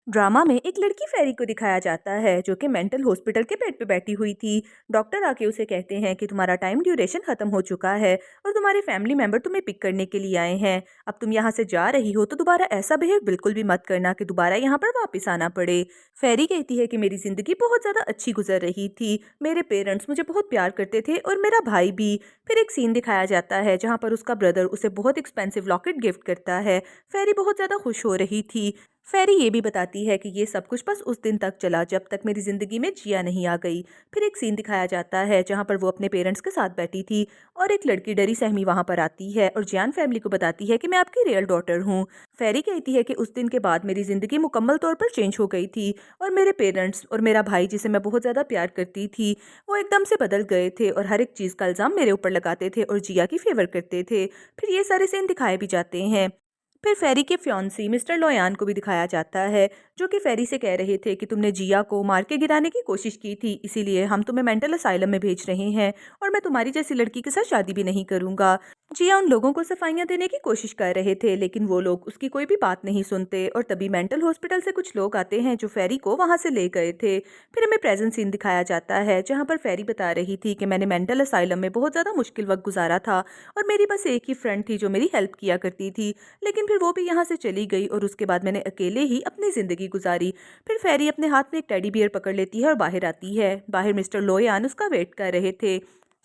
Drama में एक लड़की फेरी को दिखाया जाता है जो कि मेंटल हॉस्पिटल के बेड पे बैठी हुई थी। डॉक्टर आके उसे कहते हैं कि तुम्हारा टाइम ड्यूरेशन खत्म हो चुका है और तुम्हारे फैमिली मेंबर तुम्हें पिक करने के लिए आए हैं। अब तुम यहाँ से जा रही हो तो दोबारा ऐसा बिहेव बिल्कुल भी मत करना कि दोबारा यहाँ पर वापस आना पड़े। फेरी कहती है कि मेरी जिंदगी बहुत ज्यादा अच्छी गुजर रही थी, मेरे पेरेंट्स मुझे बहुत प्यार करते थे और मेरा भाई भी। फिर एक सीन दिखाया जाता है जहाँ पर उसका ब्रदर उसे बहुत एक्सपेंसिव लॉकेट गिफ्ट करता है। फेरी बहुत ज्यादा खुश हो रही थी। फेरी ये भी बताती है कि ये सब कुछ बस उस दिन तक चला जब तक मेरी जिंदगी में जिया नहीं आ गई। फिर एक सीन दिखाया जाता है जहाँ पर वो अपने पेरेंट्स के साथ बैठी थी और एक लड़की डरी सहमी वहां पर आती है और जियान फैमिली को बताती है कि मैं आपकी रियल डॉटर हूँ। फेरी कहती है कि उस दिन के बाद मेरी जिंदगी मुकम्मल तौर पर चेंज हो गई थी और मेरे पेरेंट्स और मेरा भाई जिसे मैं बहुत ज्यादा प्यार करती थी वो एकदम से बदल गए थे और हर एक चीज का इल्जाम मेरे ऊपर लगाते थे और जिया की फेवर करते थे। फिर ये सारे सीन दिखाए भी जाते हैं। फिर फेरी के फ्योंसी मिस्टर लोयान को भी दिखाया जाता है जो कि फेरी से कह रहे थे कि तुमने जिया को मार के गिराने की कोशिश की थी, इसीलिए हम तुम्हें मेंटल असाइलम में भेज रहे हैं और मैं तुम्हारी जैसी लड़की के साथ शादी भी नहीं करूंगा। जिया उन लोगों को सफाइयां देने की कोशिश कर रहे थे लेकिन वो लोग उसकी कोई भी बात नहीं सुनते और तभी मेंटल हॉस्पिटल से कुछ लोग आते हैं जो फेरी को वहां से ले गए थे। फिर हमें प्रेजेंट सीन दिखाया जाता है जहां पर फेरी बता रही थी कि मैंने मेंटल असाइलम में बहुत ज्यादा मुश्किल वक्त गुजारा था और मेरी बस एक ही फ्रेंड थी जो मेरी हेल्प किया करती थी, लेकिन फिर वो भी यहाँ से चली गई और उसके बाद मैंने अकेले ही अपनी जिंदगी गुजारी। फिर फेरी अपने हाथ में एक टेडी बियर पकड़ लेती है और बाहर आती है। बाहर मिस्टर लोयान उसका वेट कर रहे थे।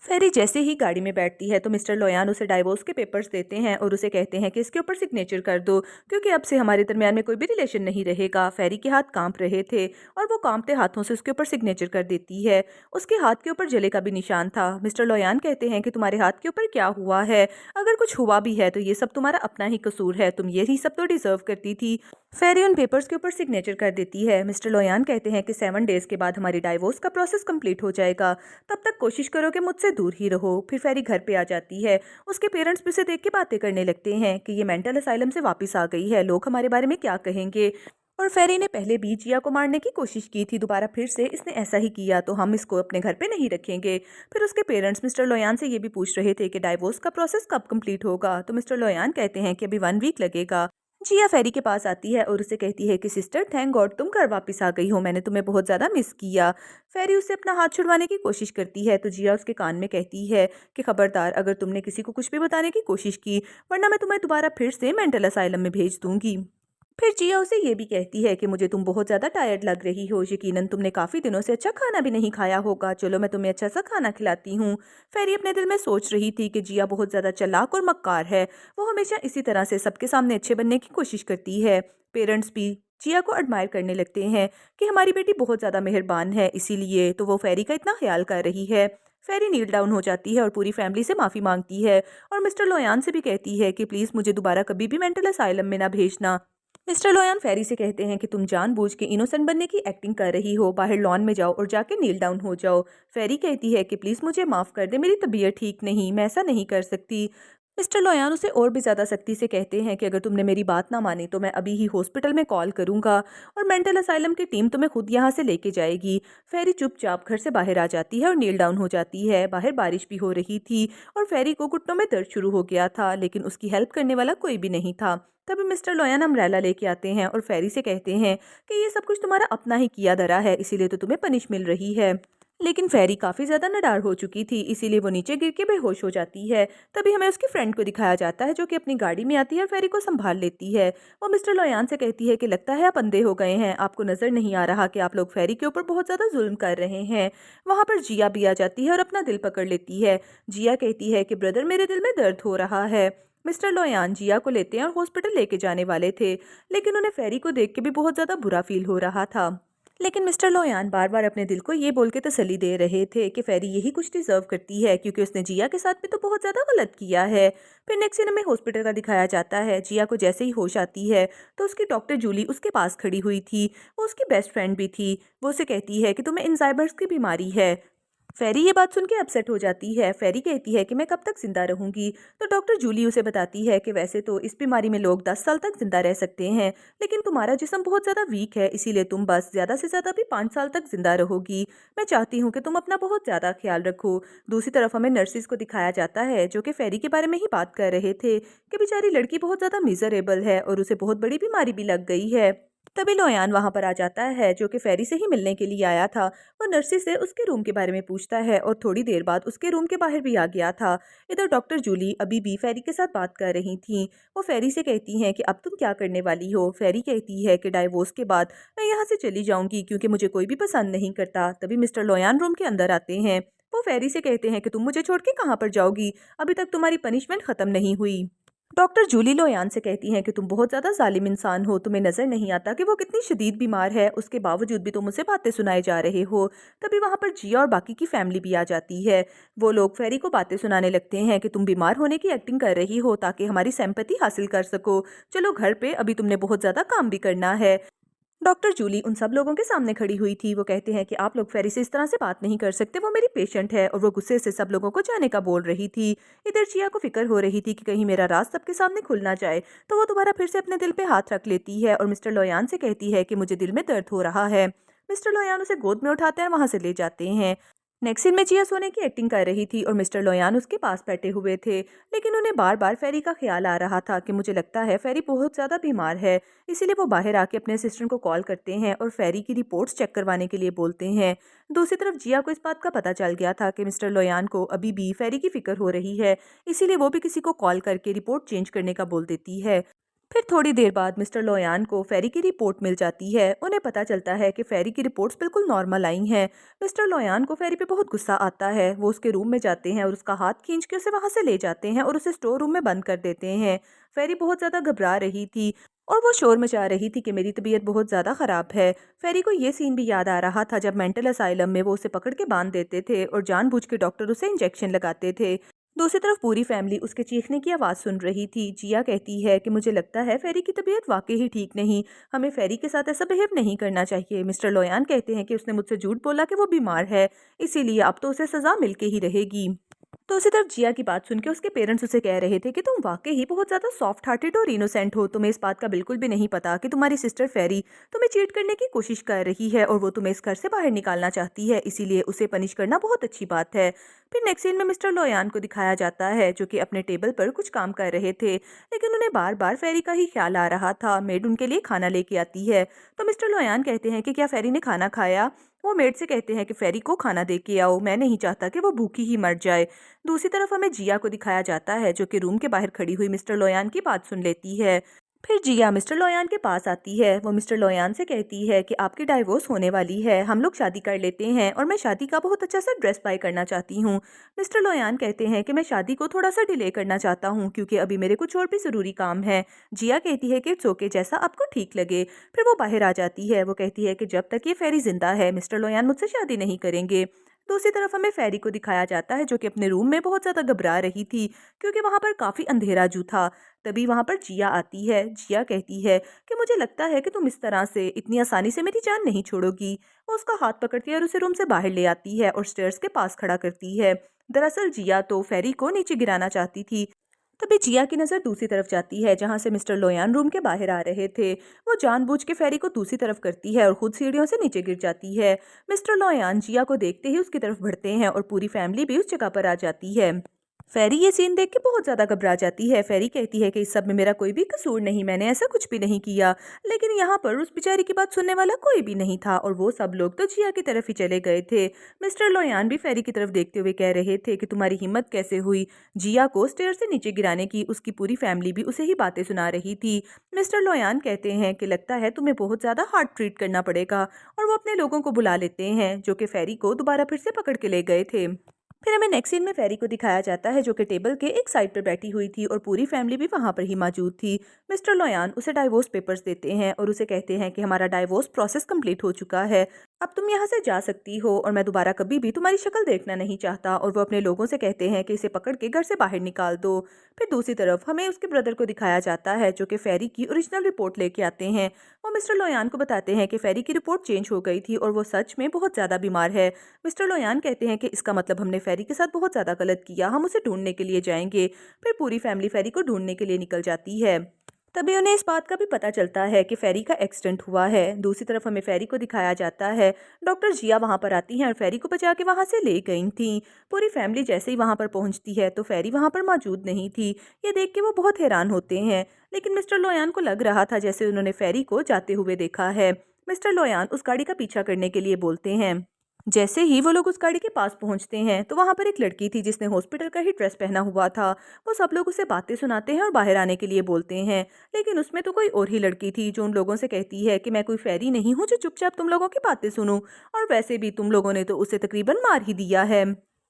फेरी जैसे ही गाड़ी में बैठती है तो मिस्टर लोयान उसे डाइवोर्स के पेपर्स देते हैं और उसे कहते हैं कि इसके ऊपर सिग्नेचर कर दो क्योंकि अब से हमारे दरमियान में कोई भी रिलेशन नहीं रहेगा। फेरी के हाथ कांप रहे थे और वो कांपते हाथों से उसके ऊपर सिग्नेचर कर देती है। उसके हाथ के ऊपर जले का भी निशान था। मिस्टर लोयान कहते हैं कि तुम्हारे हाथ के ऊपर क्या हुआ है, अगर कुछ हुआ भी है तो ये सब तुम्हारा अपना ही कसूर है, तुम यही सब तो डिजर्व करती थी। फेरी उन पेपर्स के ऊपर सिग्नेचर कर देती है। मिस्टर लोयान कहते हैं कि 7 डेज के बाद हमारी डाइवोर्स का प्रोसेस कंप्लीट हो जाएगा, तब तक कोशिश करो कि मुझसे दूर ही रहो। फिर फेरी घर पे आ जाती है। उसके पेरेंट्स भी उसे देख के बातें करने लगते हैं कि ये मेंटल असाइलम से वापस आ गई है, लोग हमारे बारे में क्या कहेंगे। और फेरी ने पहले भी जिया को मारने की कोशिश की थी, दोबारा फिर से इसने ऐसा ही किया तो हम इसको अपने घर पे नहीं रखेंगे। फिर उसके पेरेंट्स मिस्टर लोयान से ये भी पूछ रहे थे कि डाइवोर्स का प्रोसेस कब कंप्लीट होगा, तो मिस्टर लोयान कहते हैं कि अभी 1 वीक लगेगा। जिया फेरी के पास आती है और उसे कहती है कि सिस्टर थैंक गॉड तुम घर वापस आ गई हो, मैंने तुम्हें बहुत ज़्यादा मिस किया। फेरी उससे अपना हाथ छुड़वाने की कोशिश करती है तो जिया उसके कान में कहती है कि खबरदार अगर तुमने किसी को कुछ भी बताने की कोशिश की वरना मैं तुम्हें दोबारा फिर से मेंटल असाइलम में भेज दूंगी। फिर जिया उसे ये भी कहती है कि मुझे तुम बहुत ज़्यादा टायर्ड लग रही हो, यकीनन तुमने काफ़ी दिनों से अच्छा खाना भी नहीं खाया होगा, चलो मैं तुम्हें अच्छा सा खाना खिलाती हूँ। फेरी अपने दिल में सोच रही थी कि जिया बहुत ज़्यादा चालाक और मक्कार है, वो हमेशा इसी तरह से सबके सामने अच्छे बनने की कोशिश करती है। पेरेंट्स भी जिया को एडमायर करने लगते हैं कि हमारी बेटी बहुत ज़्यादा मेहरबान है, इसीलिए तो वो फेरी का इतना ख्याल कर रही है। फेरी नील डाउन हो जाती है और पूरी फैमिली से माफ़ी मांगती है और मिस्टर लोयान से भी कहती है कि प्लीज़ मुझे दोबारा कभी भी मेंटल असाइलम में ना भेजना। मिस्टर लोयान फेरी से कहते हैं कि तुम जानबूझ के इनोसेंट बनने की एक्टिंग कर रही हो, बाहर लॉन में जाओ और जाके नील डाउन हो जाओ। फेरी कहती है कि प्लीज मुझे माफ कर दे, मेरी तबीयत ठीक नहीं, मैं ऐसा नहीं कर सकती। मिस्टर लोयान उसे और भी ज्यादा सख्ती से कहते हैं कि अगर तुमने मेरी बात ना मानी तो मैं अभी ही हॉस्पिटल में कॉल करूंगा और मेंटल असाइलम की टीम तुम्हें खुद यहाँ से लेके जाएगी। फेरी चुपचाप घर से बाहर आ जाती है और नील डाउन हो जाती है। बाहर बारिश भी हो रही थी और फेरी को घुटनों में दर्द शुरू हो गया था लेकिन उसकी हेल्प करने वाला कोई भी नहीं था। तभी मिस्टर लोयन अम्ब्रेला लेके आते हैं और फेरी से कहते हैं कि ये सब कुछ तुम्हारा अपना ही किया धरा है, इसीलिए तो तुम्हें पनिश मिल रही है। लेकिन फेरी काफी ज्यादा नडार हो चुकी थी, इसीलिए वो नीचे गिर के बेहोश हो जाती है। तभी हमें उसकी फ्रेंड को दिखाया जाता है जो कि अपनी गाड़ी में आती है और फेरी को संभाल लेती है। वो मिस्टर लोयान से कहती है कि लगता है आप अंधे हो गए हैं, आपको नजर नहीं आ रहा कि आप लोग फेरी के ऊपर बहुत ज्यादा जुल्म कर रहे हैं। वहां पर जिया भी आ जाती है और अपना दिल पकड़ लेती है। जिया कहती है कि ब्रदर मेरे दिल में दर्द हो रहा है। मिस्टर लोयान जिया को लेते हैं और हॉस्पिटल लेके जाने वाले थे लेकिन उन्हें फेरी को देख के भी बहुत ज्यादा बुरा फील हो रहा था। लेकिन मिस्टर लोयान बार बार अपने दिल को ये बोल के तसल्ली दे रहे थे कि फेरी यही कुछ डिजर्व करती है क्योंकि उसने जिया के साथ भी तो बहुत ज्यादा गलत किया है। फिर नेक्स्ट सीन में हॉस्पिटल का दिखाया जाता है। जिया को जैसे ही होश आती है तो उसकी डॉक्टर जूली उसके पास खड़ी हुई थी। वो उसकी बेस्ट फ्रेंड भी थी। वो उसे कहती है कि तुम्हें अल्जाइमर्स की बीमारी है। फेरी ये बात सुन के अपसेट हो जाती है। फेरी कहती है कि मैं कब तक जिंदा रहूंगी, तो डॉक्टर जूली उसे बताती है कि वैसे तो इस बीमारी में लोग 10 साल तक जिंदा रह सकते हैं लेकिन तुम्हारा जिस्म बहुत ज्यादा वीक है, इसीलिए तुम बस ज्यादा से ज्यादा भी 5 साल तक जिंदा रहोगी। मैं चाहती हूँ कि तुम अपना बहुत ज्यादा ख्याल रखो। दूसरी तरफ हमें नर्सिस को दिखाया जाता है जो कि फेरी के बारे में ही बात कर रहे थे कि बेचारी लड़की बहुत ज्यादा मिजरेबल है और उसे बहुत बड़ी बीमारी भी लग गई है। तभी लोयान वहां पर आ जाता है, जो कि फेरी से ही मिलने के लिए आया था। वो नर्सी से उसके रूम के बारे में पूछता है और थोड़ी देर बाद उसके रूम के बाहर भी आ गया था। इधर डॉक्टर जूली अभी भी फेरी के साथ बात कर रही थी। वो फेरी से कहती हैं कि अब तुम क्या करने वाली हो। फेरी कहती है कि डाइवोर्स के बाद मैं यहाँ से चली जाऊंगी, क्योंकि मुझे कोई भी पसंद नहीं करता। तभी मिस्टर लोयान रूम के अंदर आते हैं। वो फेरी से कहते हैं कि तुम मुझे छोड़ के कहाँ पर जाओगी, अभी तक तुम्हारी पनिशमेंट खत्म नहीं हुई। डॉक्टर जूली लोयान से कहती हैं कि तुम बहुत ज़्यादा जालिम इंसान हो, तुम्हें नज़र नहीं आता कि वो कितनी शदीद बीमार है, उसके बावजूद भी तुम उसे बातें सुनाए जा रहे हो। तभी वहाँ पर जिया और बाकी की फैमिली भी आ जाती है। वो लोग फेरी को बातें सुनाने लगते हैं कि तुम बीमार होने की एक्टिंग कर रही हो ताकि हमारी सिंपैथी हासिल कर सको। चलो घर पे, अभी तुमने बहुत ज़्यादा काम भी करना है। डॉक्टर जूली उन सब लोगों के सामने खड़ी हुई थी। वो कहते हैं कि आप लोग फेरी से इस तरह से बात नहीं कर सकते, वो मेरी पेशेंट है। और वो गुस्से से सब लोगों को जाने का बोल रही थी। इधर जिया को फिक्र हो रही थी कि कहीं मेरा राज सबके सामने खुल ना जाए, तो वो दोबारा फिर से अपने दिल पे हाथ रख लेती है और मिस्टर लोयान से कहती है कि मुझे दिल में दर्द हो रहा है। मिस्टर लोयान उसे गोद में उठाते हैं, वहां से ले जाते हैं। नेक्स्ट सीन में जिया सोने की एक्टिंग कर रही थी और मिस्टर लोयान उसके पास बैठे हुए थे, लेकिन उन्हें बार बार फेरी का ख्याल आ रहा था कि मुझे लगता है फेरी बहुत ज़्यादा बीमार है। इसीलिए वो बाहर आके अपने असिस्टेंट को कॉल करते हैं और फेरी की रिपोर्ट्स चेक करवाने के लिए बोलते हैं। दूसरी तरफ जिया को इस बात का पता चल गया था कि मिस्टर लोयान को अभी भी फेरी की फिक्र हो रही है, इसीलिए वो भी किसी को कॉल करके रिपोर्ट चेंज करने का बोल देती है। फिर थोड़ी देर बाद मिस्टर लोयान को फेरी की रिपोर्ट मिल जाती है। उन्हें पता चलता है कि फेरी की रिपोर्ट्स बिल्कुल नॉर्मल आई हैं। मिस्टर लोयान को फेरी पे बहुत गुस्सा आता है। वो उसके रूम में जाते हैं और उसका हाथ खींच के उसे वहां से ले जाते हैं और उसे स्टोर रूम में बंद कर देते हैं। फेरी बहुत ज़्यादा घबरा रही थी और वो शोर मचा रही थी कि मेरी तबीयत बहुत ज़्यादा ख़राब है। फेरी को ये सीन भी याद आ रहा था जब मेंटल असाइलम में वो उसे पकड़ के बांध देते थे और जानबूझ के डॉक्टर उसे इंजेक्शन लगाते थे। दूसरी तरफ पूरी फैमिली उसके चीखने की आवाज़ सुन रही थी। जिया कहती है कि मुझे लगता है फेरी की तबीयत वाकई ही ठीक नहीं, हमें फेरी के साथ ऐसा बिहेव नहीं करना चाहिए। मिस्टर लोयान कहते हैं कि उसने मुझसे झूठ बोला कि वो बीमार है, इसीलिए अब तो उसे सज़ा मिल के ही रहेगी। तो उसी तरफ जिया की बात सुन के उसके पेरेंट्स उसे कह रहे थे कि तुम वाकई ही बहुत ज़्यादा सॉफ्ट हार्टेड और इनोसेंट हो, तुम्हें इस बात का बिल्कुल भी नहीं पता कि तुम्हारी सिस्टर फेरी तुम्हें चीट करने की कोशिश कर रही है और वो तुम्हें इस घर से बाहर निकालना चाहती है, इसीलिए उसे पनिश करना बहुत अच्छी बात है। फिर नेक्स्ट सीन में मिस्टर लोयान को दिखाया जाता है, जो कि अपने टेबल पर कुछ काम कर रहे थे, लेकिन उन्हें बार बार फेरी का ही ख्याल आ रहा था। मेड उनके लिए खाना लेके आती है, तो मिस्टर लोयान कहते हैं कि क्या फेरी ने खाना खाया। वो मेड से कहते हैं कि फेरी को खाना दे के आओ, मैं नहीं चाहता कि वो भूखी ही मर जाए। दूसरी तरफ हमें जिया को दिखाया जाता है, जो कि रूम के बाहर खड़ी हुई मिस्टर लोयान की बात सुन लेती है। फिर जिया मिस्टर लोयान के पास आती है। वो मिस्टर लोयान से कहती है कि आपकी डाइवोर्स होने वाली है, हम लोग शादी कर लेते हैं और मैं शादी का बहुत अच्छा सा ड्रेस बाय करना चाहती हूँ। मिस्टर लोयान कहते हैं कि मैं शादी को थोड़ा सा डिले करना चाहता हूँ, क्योंकि अभी मेरे कुछ और भी ज़रूरी काम है। जिया कहती है कि इट्स ओके, जैसा आपको ठीक लगे। फिर वो बाहर आ जाती है। वो कहती है कि जब तक ये फेरी जिंदा है मिस्टर लोयान मुझसे शादी नहीं करेंगे। दूसरी तरफ हमें फेरी को दिखाया जाता है, जो कि अपने रूम में बहुत ज़्यादा घबरा रही थी, क्योंकि वहाँ पर काफ़ी अंधेरा जू था। तभी वहाँ पर जिया आती है। जिया कहती है कि मुझे लगता है कि तुम इस तरह से इतनी आसानी से मेरी जान नहीं छोड़ोगी। वो उसका हाथ पकड़ती है और उसे रूम से बाहर ले आती है और स्टेयर्स के पास खड़ा करती है। दरअसल जिया तो फेरी को नीचे गिराना चाहती थी। तभी जिया की नज़र दूसरी तरफ जाती है, जहाँ से मिस्टर लोयान रूम के बाहर आ रहे थे। वो जानबूझ के फेरी को दूसरी तरफ करती है और खुद सीढ़ियों से नीचे गिर जाती है। मिस्टर लोयान जिया को देखते ही उसकी तरफ बढ़ते हैं और पूरी फैमिली भी उस जगह पर आ जाती है। फेरी ये सीन देख के बहुत ज़्यादा घबरा जाती है। फेरी कहती है कि इस सब में मेरा कोई भी कसूर नहीं, मैंने ऐसा कुछ भी नहीं किया। लेकिन यहाँ पर उस बेचारी की बात सुनने वाला कोई भी नहीं था और वो सब लोग तो जिया की तरफ ही चले गए थे। मिस्टर लोयान भी फेरी की तरफ देखते हुए कह रहे थे कि तुम्हारी हिम्मत कैसे हुई जिया को स्टेयर से नीचे गिराने की। उसकी पूरी फैमिली भी उसे ही बातें सुना रही थी। मिस्टर लोयान कहते हैं कि लगता है तुम्हें बहुत ज़्यादा हार्ड ट्रीट करना पड़ेगा, और वो अपने लोगों को बुला लेते हैं, जो कि फेरी को दोबारा फिर से पकड़ के ले गए थे। फिर हमें नेक्स्ट सीन में फेरी को दिखाया जाता है, जो कि टेबल के एक साइड पर बैठी हुई थी और पूरी फैमिली भी वहां पर ही मौजूद थी। मिस्टर लोयान उसे डाइवोर्स पेपर्स देते हैं और उसे कहते हैं कि हमारा डाइवोर्स प्रोसेस कंप्लीट हो चुका है, अब तुम यहाँ से जा सकती हो और मैं दोबारा कभी भी तुम्हारी शक्ल देखना नहीं चाहता। और वो अपने लोगों से कहते हैं कि इसे पकड़ के घर से बाहर निकाल दो। फिर दूसरी तरफ हमें उसके ब्रदर को दिखाया जाता है, जो कि फेरी की ओरिजिनल रिपोर्ट लेके आते हैं। वो मिस्टर लोयान को बताते हैं कि फेरी की रिपोर्ट चेंज हो गई थी और वो सच में बहुत ज़्यादा बीमार है। मिस्टर लोयान कहते हैं कि इसका मतलब हमने फेरी के साथ बहुत ज़्यादा गलत किया, हम उसे ढूंढने के लिए जाएंगे। फिर पूरी फैमिली फेरी को ढूंढने के लिए निकल जाती है। तभी उन्हें इस बात का भी पता चलता है कि फेरी का एक्सीडेंट हुआ है। दूसरी तरफ हमें फेरी को दिखाया जाता है। डॉक्टर जिया वहां पर आती हैं और फेरी को बचा के वहां से ले गई थी। पूरी फैमिली जैसे ही वहां पर पहुंचती है तो फेरी वहां पर मौजूद नहीं थी। ये देख के वो बहुत हैरान होते हैं, लेकिन मिस्टर लोयान को लग रहा था जैसे उन्होंने फेरी को जाते हुए देखा है। मिस्टर लोयान उस गाड़ी का पीछा करने के लिए बोलते हैं। जैसे ही वो लोग उस गाड़ी के पास पहुंचते हैं तो वहां पर एक लड़की थी जिसने हॉस्पिटल का ही ड्रेस पहना हुआ था। वो सब लोग उसे बातें सुनाते हैं और बाहर आने के लिए बोलते हैं, लेकिन उसमें तो कोई और ही लड़की थी जो उन लोगों से कहती है कि मैं कोई फेरी नहीं हूँ जो चुपचाप तुम लोगों की बातें सुनूं, और वैसे भी तुम लोगों ने तो उसे तकरीबन मार ही दिया है।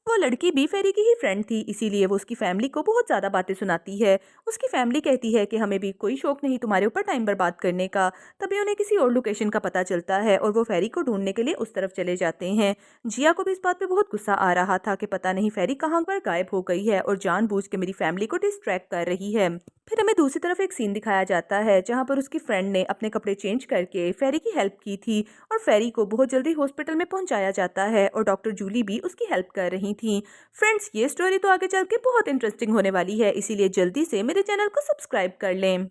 वो लड़की भी फेरी की ही फ्रेंड थी, इसीलिए वो उसकी फैमिली को बहुत ज़्यादा बातें सुनाती है। उसकी फैमिली कहती है कि हमें भी कोई शौक नहीं तुम्हारे ऊपर टाइम बर्बाद करने का। तभी उन्हें किसी और लोकेशन का पता चलता है और वो फेरी को ढूंढने के लिए उस तरफ चले जाते हैं। जिया को भी इस बात पे बहुत गुस्सा आ रहा था कि पता नहीं फेरी कहाँ पर गायब हो गई है और जानबूझ के मेरी फैमिली को डिस्ट्रैक्ट कर रही है। फिर हमें दूसरी तरफ एक सीन दिखाया जाता है जहाँ पर उसकी फ्रेंड ने अपने कपड़े चेंज करके फेरी की हेल्प की थी और फेरी को बहुत जल्दी हॉस्पिटल में पहुंचाया जाता है और डॉक्टर जूली भी उसकी हेल्प कर रही थी। फ्रेंड्स, ये स्टोरी तो आगे चल के बहुत इंटरेस्टिंग होने वाली है, इसीलिए जल्दी से मेरे चैनल को सब्सक्राइब कर लें।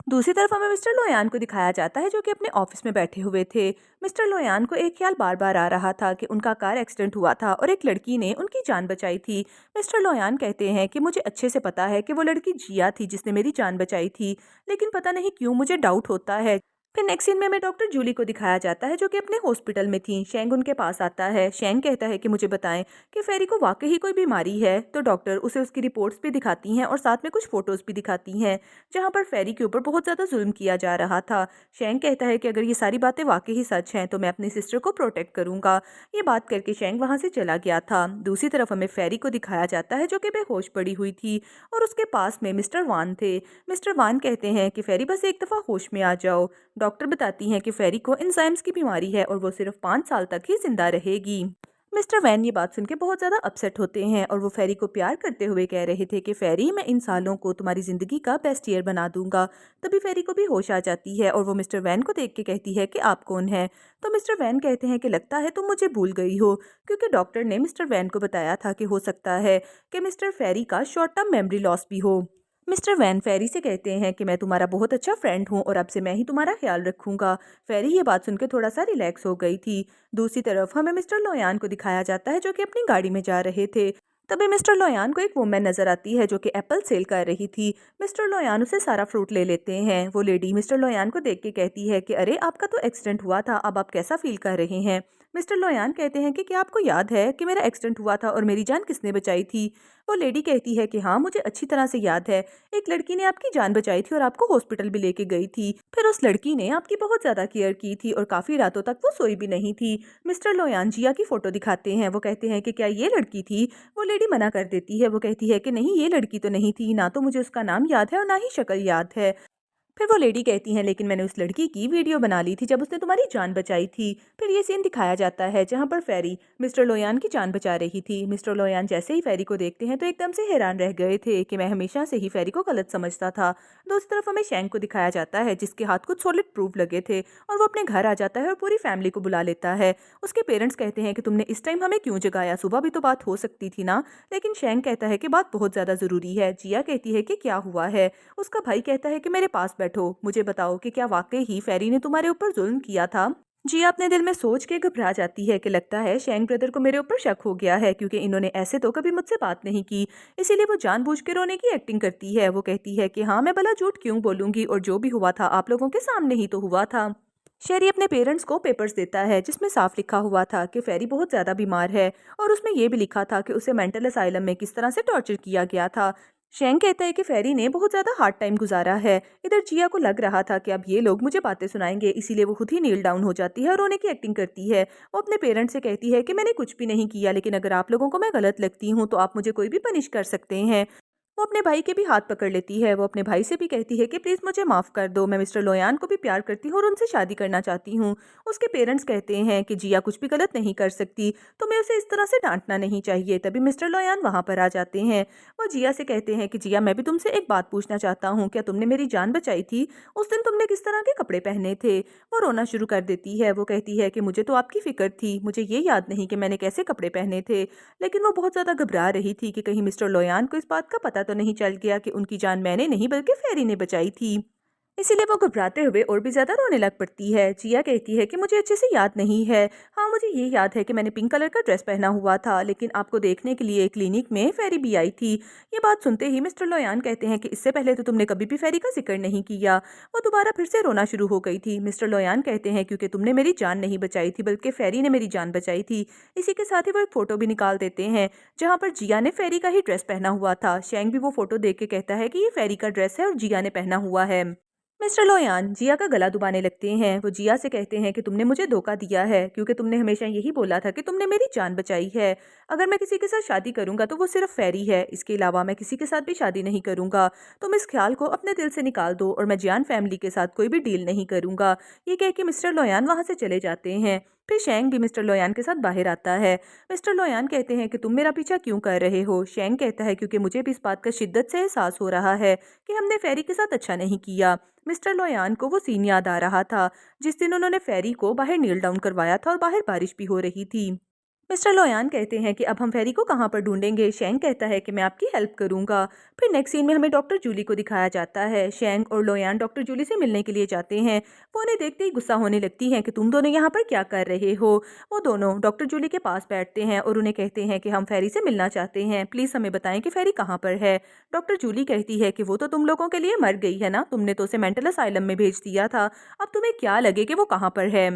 दूसरी तरफ हमें मिस्टर लोयान को दिखाया जाता है जो कि अपने ऑफिस में बैठे हुए थे। मिस्टर लोयान को एक ख्याल बार बार आ रहा था कि उनका कार एक्सीडेंट हुआ था और एक लड़की ने उनकी जान बचाई थी। मिस्टर लोयान कहते हैं कि मुझे अच्छे से पता है कि वो लड़की जिया थी जिसने मेरी जान बचाई थी, लेकिन पता नहीं क्यों मुझे डाउट होता है। फिर नेक्स्ट सीन में हमें डॉक्टर जूली को दिखाया जाता है जो कि अपने हॉस्पिटल में थी। शेंग उनके पास आता है। शेंग कहता है कि मुझे बताएं कि फेरी को वाकई ही कोई बीमारी है। तो डॉक्टर उसे उसकी रिपोर्ट्स भी दिखाती हैं और साथ में कुछ फोटोज भी दिखाती हैं जहां पर फेरी के ऊपर बहुत ज़्यादा जुल्म किया जा रहा था। शेंग कहता है कि अगर ये सारी बातें वाकई ही सच हैं तो मैं अपनी सिस्टर को प्रोटेक्ट करूंगा। ये बात करके शेंग वहां से चला गया था। दूसरी तरफ हमें फेरी को दिखाया जाता है जो कि बेहोश पड़ी हुई थी और उसके पास में मिस्टर वान थे। मिस्टर वान कहते हैं कि फेरी बस एक दफ़ा होश में आ जाओ। डॉक्टर बताती हैं कि फेरी को एंजाइम्स की बीमारी है और वो सिर्फ 5 साल तक ही जिंदा रहेगी। मिस्टर वैन ये बात सुन के बहुत ज़्यादा अपसेट होते हैं और वो फेरी को प्यार करते हुए कह रहे थे कि फेरी, मैं इन सालों को तुम्हारी ज़िंदगी का बेस्ट ईयर बना दूंगा। तभी फेरी को भी होश आ जाती है और वो मिस्टर वैन को देख के कहती है कि आप कौन हैं। तो मिस्टर वैन कहते हैं कि लगता है तुम मुझे भूल गई हो, क्योंकि डॉक्टर ने मिस्टर वैन को बताया था कि हो सकता है कि मिस्टर फेरी का शॉर्ट टर्म मेमोरी लॉस भी हो। मिस्टर वैन फेरी से कहते हैं कि मैं तुम्हारा बहुत अच्छा फ्रेंड हूँ और अब से मैं ही तुम्हारा ख्याल रखूंगा। फेरी ये बात सुनकर थोड़ा सा रिलैक्स हो गई थी। दूसरी तरफ हमें मिस्टर लोयान को दिखाया जाता है जो कि अपनी गाड़ी में जा रहे थे। तभी मिस्टर लोयान को एक वुमेन नजर आती है जो कि एप्पल सेल कर रही थी। मिस्टर लोयान उसे सारा फ्रूट ले लेते हैं। वो लेडी मिस्टर लोयान को देख के कहती है कि अरे, आपका तो एक्सीडेंट हुआ था, अब आप कैसा फील कर रहे हैं। मिस्टर लोयान कहते हैं कि क्या आपको याद है कि मेरा एक्सीडेंट हुआ था और मेरी जान किसने बचाई थी। वो लेडी कहती है कि हाँ, मुझे अच्छी तरह से याद है। एक लड़की ने आपकी जान बचाई थी और आपको हॉस्पिटल भी लेके गई थी। फिर उस लड़की ने आपकी बहुत ज्यादा केयर की थी और काफी रातों तक वो सोई भी नहीं थी। मिस्टर लोयान जिया की फोटो दिखाते हैं। वो कहते हैं कि क्या ये लड़की थी। वो लेडी मना कर देती है। वो कहती है कि नहीं, ये लड़की तो नहीं थी, ना तो मुझे उसका नाम याद है और ना ही शक्ल याद है। फिर वो लेडी कहती हैं लेकिन मैंने उस लड़की की वीडियो बना ली थी जब उसने तुम्हारी जान बचाई थी। फिर ये सीन दिखाया जाता है जहाँ पर फेरी मिस्टर लोयान की जान बचा रही थी। मिस्टर लोयान जैसे ही फेरी को देखते हैं तो एकदम से हैरान रह गए थे कि मैं हमेशा से ही फेरी को गलत समझता था। दूसरी तरफ हमें शेंग को दिखाया जाता है जिसके हाथ कुछ सॉलिड प्रूफ लगे थे और वो अपने घर आ जाता है और पूरी फैमिली को बुला लेता है। उसके पेरेंट्स कहते हैं कि तुमने इस टाइम हमें क्यों जगाया, सुबह भी तो बात हो सकती थी ना। लेकिन शेंग कहता है कि बात बहुत ज़्यादा ज़रूरी है। जिया कहती है कि क्या हुआ है। उसका भाई कहता है कि मेरे पास बैठो, मुझे बताओ कि क्या वाकई ही फेरी ने तुम्हारे ऊपर जुल्म किया था। जिया अपने दिल में सोच के घबरा जाती है कि लगता है शेंग ब्रदर को मेरे ऊपर शक हो गया है, क्योंकि इन्होंने ऐसे तो कभी मुझसे बात नहीं की। इसीलिए वो जानबूझ के रोने की एक्टिंग करती है। वो कहती है कि हाँ, मैं भला झूठ क्यों बोलूंगी, और जो भी हुआ था आप लोगों के सामने ही तो हुआ था। शेरी अपने पेरेंट्स को पेपर्स देता है जिसमें साफ लिखा हुआ था कि फेरी बहुत ज़्यादा बीमार है और उसमें यह भी लिखा था कि उसे मेंटल असाइलम में किस तरह से टॉर्चर किया गया था। शेंग कहता है कि फेरी ने बहुत ज़्यादा हार्ड टाइम गुजारा है। इधर जिया को लग रहा था कि अब ये लोग मुझे बातें सुनाएंगे, इसीलिए वो खुद ही नील डाउन हो जाती है और रोने की एक्टिंग करती है। वो अपने पेरेंट्स से कहती है कि मैंने कुछ भी नहीं किया, लेकिन अगर आप लोगों को मैं गलत लगती हूँ तो आप मुझे कोई भी पनिश कर सकते हैं। वो अपने भाई के भी हाथ पकड़ लेती है। वो अपने भाई से भी कहती है कि प्लीज़ मुझे माफ़ कर दो, मैं मिस्टर लोयान को भी प्यार करती हूँ और उनसे शादी करना चाहती हूँ। उसके पेरेंट्स कहते हैं कि जिया कुछ भी गलत नहीं कर सकती, तो मैं उसे इस तरह से डांटना नहीं चाहिए। तभी मिस्टर लोयान वहाँ पर आ जाते हैं। वो जिया से कहते हैं कि जिया, मैं भी तुमसे एक बात पूछना चाहता हूँ, क्या तुमने मेरी जान बचाई थी? उस दिन तुमने किस तरह के कपड़े पहने थे? वो रोना शुरू कर देती है। वो कहती है कि मुझे तो आपकी फ़िक्र थी, मुझे ये याद नहीं कि मैंने कैसे कपड़े पहने थे। लेकिन वो बहुत ज़्यादा घबरा रही थी कि कहीं मिस्टर लोयान को इस बात का पता तो नहीं चल गया कि उनकी जान मैंने नहीं बल्कि फेरी ने बचाई थी। इसीलिए वो घबराते हुए और भी ज़्यादा रोने लग पड़ती है। जिया कहती है कि मुझे अच्छे से याद नहीं है। हाँ, मुझे ये याद है कि मैंने पिंक कलर का ड्रेस पहना हुआ था, लेकिन आपको देखने के लिए क्लिनिक में फेरी भी आई थी। ये बात सुनते ही मिस्टर लोयान कहते हैं कि इससे पहले तो तुमने कभी भी फेरी का जिक्र नहीं किया। वो दोबारा फिर से रोना शुरू हो गई थी। मिस्टर लोयान कहते हैं क्योंकि तुमने मेरी जान नहीं बचाई थी, बल्कि फेरी ने मेरी जान बचाई थी। इसी के साथ ही वो एक फ़ोटो भी निकाल देते हैं, जहाँ पर जिया ने फेरी का ही ड्रेस पहना हुआ था। शेंग भी वो फ़ोटो देख के कहता है कि ये फेरी का ड्रेस है और जिया ने पहना हुआ है। मिस्टर लोयान जिया का गला दबाने लगते हैं। वो जिया से कहते हैं कि तुमने मुझे धोखा दिया है, क्योंकि तुमने हमेशा यही बोला था कि तुमने मेरी जान बचाई है। अगर मैं किसी के साथ शादी करूंगा तो वो सिर्फ फेरी है, इसके अलावा मैं किसी के साथ भी शादी नहीं करूंगा। तुम इस ख्याल को अपने दिल से निकाल दो और मैं जियान फैमिली के साथ कोई भी डील नहीं करूंगा। ये कह के मिस्टर लोयान वहां से चले जाते हैं। फिर शेंग भी मिस्टर लोयान के साथ बाहर आता है। मिस्टर लोयान कहते हैं कि तुम मेरा पीछा क्यों कर रहे हो। शेंग कहता है क्योंकि मुझे भी इस बात का शिद्दत से एहसास हो रहा है कि हमने फेरी के साथ अच्छा नहीं किया। मिस्टर लोयान को वो सीन याद आ रहा था जिस दिन उन्होंने फेरी को बाहर नील डाउन करवाया था और बाहर बारिश भी हो रही थी। मिस्टर लोयान कहते हैं कि अब हम फेरी को कहाँ पर ढूंढेंगे। शेंग कहता है कि मैं आपकी हेल्प करूंगा। फिर नेक्स्ट सीन में हमें डॉक्टर जूली को दिखाया जाता है। शेंग और लोयान डॉक्टर जूली से मिलने के लिए जाते हैं। वो उन्हें देखते ही गुस्सा होने लगती हैं कि तुम दोनों यहाँ पर क्या कर रहे हो। वो दोनों डॉक्टर जूली के पास बैठते हैं और उन्हें कहते हैं कि हम फेरी से मिलना चाहते हैं, प्लीज़ हमें बताएं कि फेरी कहाँ पर है। डॉक्टर जूली कहती है कि वो तो तुम लोगों के लिए मर गई है ना, तुमने तो उसे मेंटल असाइलम में भेज दिया था, अब तुम्हें क्या लगे कि वो कहाँ पर है।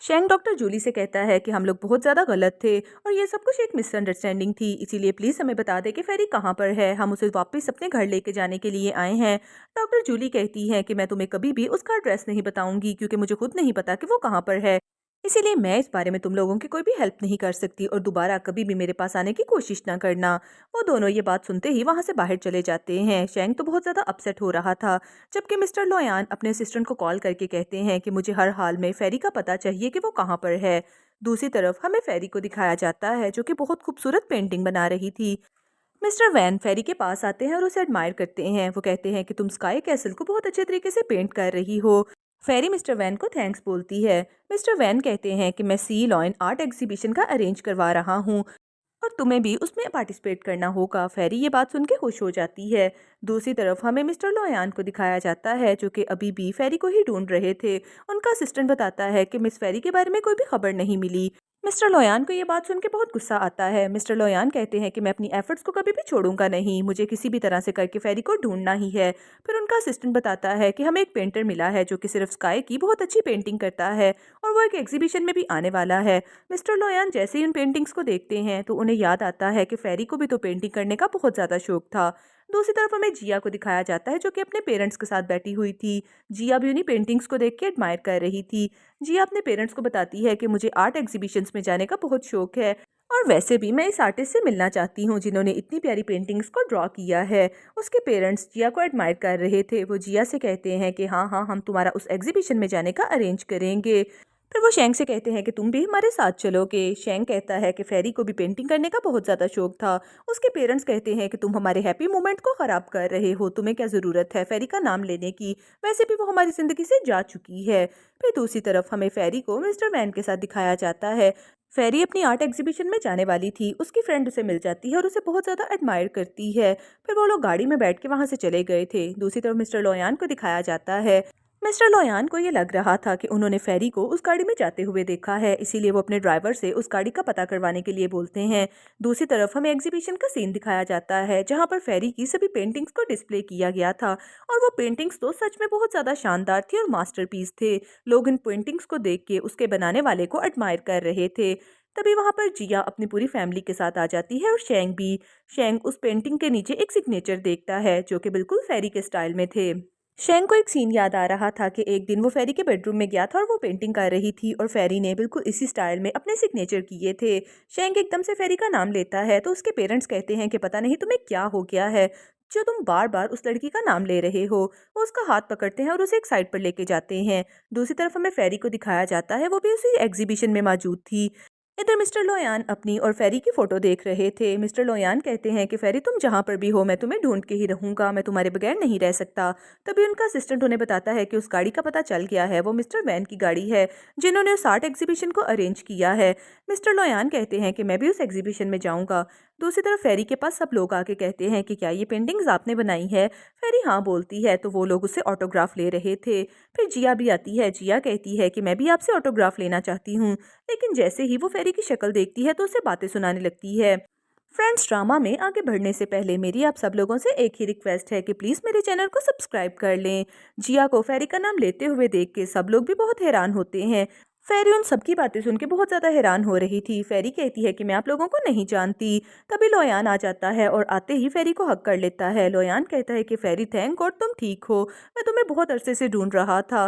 शेंग डॉक्टर जूली से कहता है कि हम लोग बहुत ज़्यादा गलत थे और ये सब कुछ एक मिसअंडरस्टैंडिंग थी, इसीलिए प्लीज़ हमें बता दे कि फेरी कहाँ पर है, हम उसे वापस अपने घर लेके जाने के लिए आए हैं। डॉक्टर जूली कहती है कि मैं तुम्हें कभी भी उसका एड्रेस नहीं बताऊंगी, क्योंकि मुझे खुद नहीं पता कि वो कहाँ पर है। इसीलिए मैं इस बारे में तुम लोगों की कोई भी हेल्प नहीं कर सकती और दोबारा कभी भी मेरे पास आने की कोशिश ना करना। वो दोनों ये बात सुनते ही वहां से बाहर चले जाते हैं। शेंग तो बहुत ज़्यादा अपसेट हो रहा था, जबकि मिस्टर लोयान अपने असिस्टेंट को कॉल करके कहते हैं कि मुझे हर हाल में फेरी का पता चाहिए कि वो कहाँ पर है। दूसरी तरफ हमें फेरी को दिखाया जाता है जो कि बहुत खूबसूरत पेंटिंग बना रही थी। मिस्टर वैन फेरी के पास आते हैं और उसे एडमायर करते हैं। वो कहते हैं कि तुम स्काई कैसल को बहुत अच्छे तरीके से पेंट कर रही हो। फेरी मिस्टर वैन को थैंक्स बोलती है। मिस्टर वैन कहते हैं कि मैं सी लॉयन आर्ट एग्जीबिशन का अरेंज करवा रहा हूँ और तुम्हें भी उसमें पार्टिसिपेट करना होगा। फेरी ये बात सुन के खुश हो जाती है। दूसरी तरफ हमें मिस्टर लोयान को दिखाया जाता है जो कि अभी भी फेरी को ही ढूंढ रहे थे। उनका असिस्टेंट बताता है कि मिस फेरी के बारे में कोई भी खबर नहीं मिली। मिस्टर लोयान को ये बात सुन के बहुत गुस्सा आता है। मिस्टर लोयान कहते हैं कि मैं अपनी एफर्ट्स को कभी भी छोड़ूंगा नहीं, मुझे किसी भी तरह से करके फेरी को ढूंढना ही है। फिर उनका असिस्टेंट बताता है कि हमें एक पेंटर मिला है जो कि सिर्फ स्काई की बहुत अच्छी पेंटिंग करता है और वो एक एग्जीबिशन में भी आने वाला है। मिस्टर लोयान जैसे ही उन पेंटिंग्स को देखते हैं तो उन्हें याद आता है कि फेरी को भी तो पेंटिंग करने का बहुत ज़्यादा शौक था। दूसरी तरफ हमें जिया को दिखाया जाता है जो कि अपने पेरेंट्स के साथ बैठी हुई थी। जिया भी उन्हीं पेंटिंग्स को देख के एडमायर कर रही थी। जिया अपने पेरेंट्स को बताती है कि मुझे आर्ट एग्जीबिशंस में जाने का बहुत शौक है और वैसे भी मैं इस आर्टिस्ट से मिलना चाहती हूँ जिन्होंने इतनी प्यारी पेंटिंग्स को ड्रॉ किया है। उसके पेरेंट्स जिया को एडमायर कर रहे थे। वो जिया से कहते हैं कि हाँ हाँ, हम तुम्हारा उस एग्जीबिशन में जाने का अरेंज करेंगे। फिर वो शेंग से कहते हैं कि तुम भी हमारे साथ चलोगे। शेंग कहता है कि फेरी को भी पेंटिंग करने का बहुत ज़्यादा शौक था। उसके पेरेंट्स कहते हैं कि तुम हमारे हैप्पी मोमेंट को ख़राब कर रहे हो, तुम्हें क्या ज़रूरत है फेरी का नाम लेने की, वैसे भी वो हमारी ज़िंदगी से जा चुकी है। फिर दूसरी तरफ हमें फेरी को मिस्टर वैन के साथ दिखाया जाता है। फेरी अपनी आर्ट एग्जीबिशन में जाने वाली थी, उसकी फ्रेंड उसे मिल जाती है और उसे बहुत ज़्यादा एडमायर करती है। फिर वो लोग गाड़ी में बैठ के वहाँ से चले गए थे। दूसरी तरफ मिस्टर लोयान को दिखाया जाता है। मिस्टर लोयान को ये लग रहा था कि उन्होंने फेरी को उस गाड़ी में जाते हुए देखा है, इसीलिए वो अपने ड्राइवर से उस गाड़ी का पता करवाने के लिए बोलते हैं। दूसरी तरफ हमें एग्जीबिशन का सीन दिखाया जाता है जहां पर फेरी की सभी पेंटिंग्स को डिस्प्ले किया गया था और वो पेंटिंग्स तो सच में बहुत ज़्यादा शानदार थी और मास्टरपीस थे। लोग इन पेंटिंग्स को देख के उसके बनाने वाले को एडमायर कर रहे थे। तभी वहां पर जिया अपनी पूरी फैमिली के साथ आ जाती है और शेंग भी। शेंग उस पेंटिंग के नीचे एक सिग्नेचर देखता है जो कि बिल्कुल फेरी के स्टाइल में थे। शेंग को एक सीन याद आ रहा था कि एक दिन वो फेरी के बेडरूम में गया था और वो पेंटिंग कर रही थी और फेरी ने बिल्कुल इसी स्टाइल में अपने सिग्नेचर किए थे। शेंग एकदम से फेरी का नाम लेता है तो उसके पेरेंट्स कहते हैं कि पता नहीं तुम्हें क्या हो गया है जो तुम बार बार उस लड़की का नाम ले रहे हो। वो उसका हाथ पकड़ते हैं और उसे एक साइड पर लेके जाते हैं। दूसरी तरफ हमें फेरी को दिखाया जाता है, वो भी उसी एग्जीबिशन में मौजूद थी। इधर मिस्टर लोयान अपनी और फेरी की फोटो देख रहे थे। मिस्टर लोयान कहते हैं कि फेरी तुम जहाँ पर भी हो मैं तुम्हें ढूंढ के ही रहूंगा, मैं तुम्हारे बगैर नहीं रह सकता। तभी उनका असिस्टेंट उन्हें बताता है कि उस गाड़ी का पता चल गया है, वो मिस्टर वैन की गाड़ी है जिन्होंने उस आर्ट एग्जीबिशन को अरेंज किया है। मिस्टर लोयान कहते हैं कि मैं भी उस एग्जीबिशन में जाऊंगा। दूसरी तरफ फेरी के पास सब लोग आके कहते हैं कि क्या ये पेंटिंग्स आपने बनाई है। फेरी हाँ बोलती है तो वो लोग उससे ऑटोग्राफ ले रहे थे। फिर जिया भी आती है। जिया कहती है कि मैं भी आपसे ऑटोग्राफ लेना चाहती हूँ, लेकिन जैसे ही वो फेरी की शक्ल देखती है तो उसे बातें सुनाने लगती है। फ्रेंड्स, ड्रामा में आगे बढ़ने से पहले मेरी आप सब लोगों से एक ही रिक्वेस्ट है कि प्लीज़ मेरे चैनल को सब्सक्राइब कर लें। जिया को फेरी का नाम लेते हुए देख के सब लोग भी बहुत हैरान होते हैं। फेरी उन सबकी बातें सुन के बहुत ज़्यादा हैरान हो रही थी। फेरी कहती है कि मैं आप लोगों को नहीं जानती। तभी लोयान आ जाता है और आते ही फेरी को हक कर लेता है। लोयान कहता है कि फेरी थैंक गॉड तुम ठीक हो, मैं तुम्हें बहुत अरसे से ढूंढ रहा था।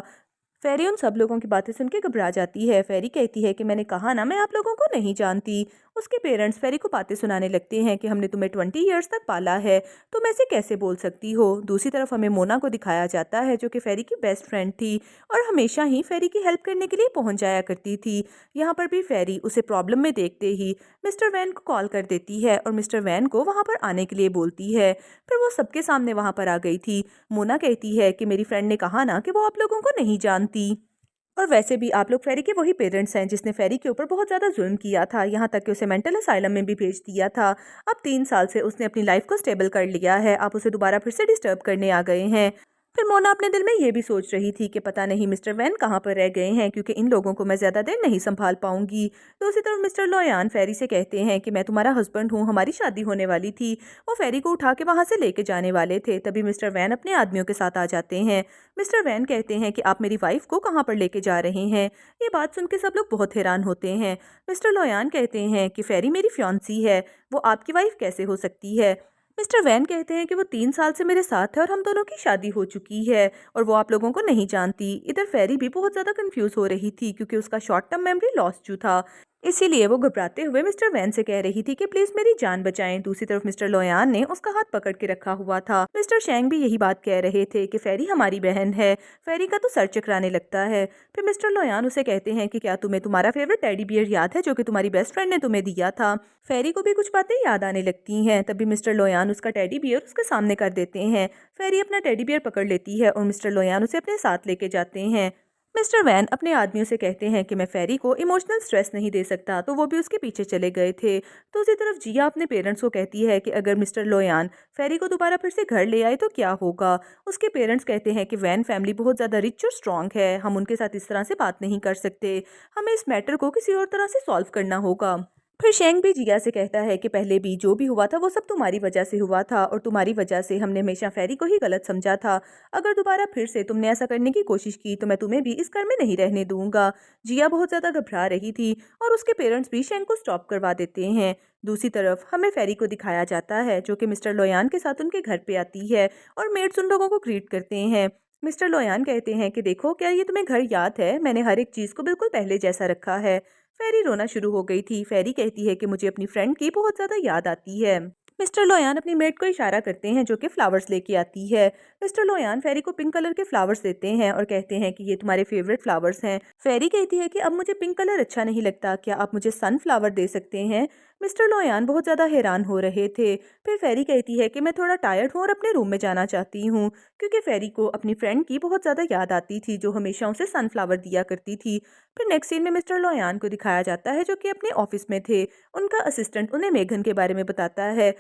फेरी उन सब लोगों की बातें सुन के घबरा जाती है। फेरी कहती है कि मैंने कहा ना मैं आप लोगों को नहीं जानती। उसके पेरेंट्स फेरी को बातें सुनाने लगते हैं कि हमने तुम्हें 20 ईयर्स तक पाला है, तुम ऐसे कैसे बोल सकती हो। दूसरी तरफ हमें मोना को दिखाया जाता है जो कि फेरी की बेस्ट फ्रेंड थी और हमेशा ही फेरी की हेल्प करने के लिए पहुंच जाया करती थी। यहाँ पर भी फेरी उसे प्रॉब्लम में देखते ही मिस्टर वैन को कॉल कर देती है और मिस्टर वैन को वहाँ पर आने के लिए बोलती है। फिर वो सबके सामने वहाँ पर आ गई थी। मोना कहती है कि मेरी फ्रेंड ने कहा ना कि वो आप लोगों को नहीं जानती, और वैसे भी आप लोग फेरी के वही पेरेंट्स हैं जिसने फेरी के ऊपर बहुत ज़्यादा जुल्म किया था, यहाँ तक कि उसे मेंटल असाइलम में भी भेज दिया था। अब 3 साल से उसने अपनी लाइफ को स्टेबल कर लिया है, आप उसे दोबारा फिर से डिस्टर्ब करने आ गए हैं। फिर मोना अपने दिल में ये भी सोच रही थी कि पता नहीं मिस्टर वैन कहाँ पर रह गए हैं, क्योंकि इन लोगों को मैं ज़्यादा देर नहीं संभाल पाऊंगी। दूसरी तरफ मिस्टर लोयान फेरी से कहते हैं कि मैं तुम्हारा हस्बैंड हूँ, हमारी शादी होने वाली थी। वो फेरी को उठा के वहाँ से लेके जाने वाले थे, तभी मिस्टर वैन अपने आदमियों के साथ आ जाते हैं। मिस्टर वैन कहते हैं कि आप मेरी वाइफ को कहाँ पर लेके जा रहे हैं। ये बात सुन के सब लोग बहुत हैरान होते हैं। मिस्टर लोयान कहते हैं कि फेरी मेरी फियांसी है, वो आपकी वाइफ कैसे हो सकती है। मिस्टर वैन कहते हैं कि वो 3 साल से मेरे साथ है और हम दोनों की शादी हो चुकी है और वो आप लोगों को नहीं जानती। इधर फेरी भी बहुत ज़्यादा कंफ्यूज हो रही थी क्योंकि उसका शॉर्ट टर्म मेमोरी लॉस जो था, इसीलिए वो घबराते हुए मिस्टर वैन से कह रही थी कि प्लीज मेरी जान बचाएं। दूसरी तरफ मिस्टर लोयान ने उसका हाथ पकड़ के रखा हुआ था। मिस्टर शेंग भी यही बात कह रहे थे कि फेरी हमारी बहन है। फेरी का तो सर चकराने लगता है। फिर मिस्टर लोयान उसे कहते हैं कि क्या तुम्हें तुम्हारा फेवरेट टेडी बियर याद है जो कि तुम्हारी बेस्ट फ्रेंड ने तुम्हें दिया था। फेरी को भी कुछ बातें याद आने लगती हैं। तभी मिस्टर लोयान उसका टेडी बियर उसके सामने कर देते हैं। फेरी अपना टेडी बियर पकड़ लेती है और मिस्टर लोयान उसे अपने साथ लेके जाते हैं। मिस्टर वैन अपने आदमियों से कहते हैं कि मैं फेरी को इमोशनल स्ट्रेस नहीं दे सकता, तो वो भी उसके पीछे चले गए थे। दूसरी तरफ जिया अपने पेरेंट्स को कहती है कि अगर मिस्टर लोयान फेरी को दोबारा फिर से घर ले आए तो क्या होगा। उसके पेरेंट्स कहते हैं कि वैन फैमिली बहुत ज़्यादा रिच और स्ट्रांग है, हम उनके साथ इस तरह से बात नहीं कर सकते, हमें इस मैटर को किसी और तरह से सॉल्व करना होगा। फिर शेंग भी जिया से कहता है कि पहले भी जो भी हुआ था वो सब तुम्हारी वजह से हुआ था और तुम्हारी वजह से हमने हमेशा फेरी को ही गलत समझा था। अगर दोबारा फिर से तुमने ऐसा करने की कोशिश की तो मैं तुम्हें भी इस घर में नहीं रहने दूंगा। जिया बहुत ज़्यादा घबरा रही थी और उसके पेरेंट्स भी शेंग को स्टॉप करवा देते हैं। दूसरी तरफ हमें फेरी को दिखाया जाता है जो कि मिस्टर लोयान के साथ उनके घर पे आती है और मेड्स उन लोगों को ग्रीट करते हैं। मिस्टर लोयान कहते हैं कि देखो क्या ये तुम्हें घर याद है, मैंने हर एक चीज़ को बिल्कुल पहले जैसा रखा है। फेरी रोना शुरू हो गई थी। फेरी कहती है कि मुझे अपनी फ्रेंड की बहुत ज़्यादा याद आती है। मिस्टर लोयान अपनी मेड को इशारा करते हैं जो कि फ्लावर्स लेके आती है। मिस्टर लोयान फेरी को पिंक कलर के फ्लावर्स देते हैं और कहते हैं कि ये तुम्हारे फेवरेट फ्लावर्स हैं। फेरी कहती है कि अब मुझे पिंक कलर अच्छा नहीं लगता, क्या आप मुझे सनफ्लावर दे सकते हैं। मिस्टर लोयान बहुत ज़्यादा हैरान हो रहे थे। फिर फेरी कहती है कि मैं थोड़ा टायर्ड हूँ और अपने रूम में जाना चाहती हूँ, क्योंकि फेरी को अपनी फ्रेंड की बहुत ज़्यादा याद आती थी जो हमेशा उसे सनफ्लावर दिया करती थी। फिर नेक्स्ट सीन में मिस्टर लोयान को दिखाया जाता है जो कि अपने ऑफिस में थे। उनका असिस्टेंट उन्हें मेघन के बारे में बताता है।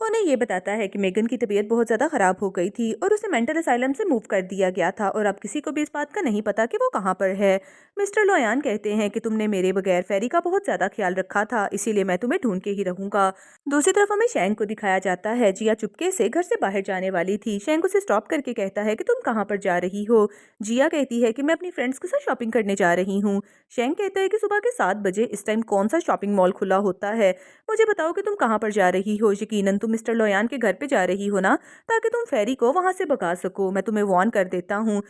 उन्हें ये बताता है कि मेगन की तबीयत बहुत ज़्यादा ख़राब हो गई थी और उसे मेंटल असाइलम से मूव कर दिया गया था और अब किसी को भी इस बात का नहीं पता कि वो कहाँ पर है। मिस्टर लोयान कहते हैं कि तुमने मेरे बगैर फेरी का बहुत ज़्यादा ख्याल रखा था, इसीलिए मैं तुम्हें ढूंढ के ही रहूंगा। दूसरी तरफ हमें शेंग को दिखाया जाता है। जिया चुपके से घर से बाहर जाने वाली थी। शेंग उसे स्टॉप करके कहता है कि तुम कहाँ पर जा रही हो। जिया कहती है कि मैं अपनी फ्रेंड्स के साथ शॉपिंग करने जा रही हूँ। शेंग कहता है कि सुबह के 7 बजे इस टाइम कौन सा शॉपिंग मॉल खुला होता है, मुझे बताओ कि तुम कहाँ पर जा रही हो। यकीनन तुम मिस्टर लोयान के घर पे जा रही हो ना, ताकि तुम फेरी को वहां से भगा सको। मैं तुम्हें वार्न कर देता हूँ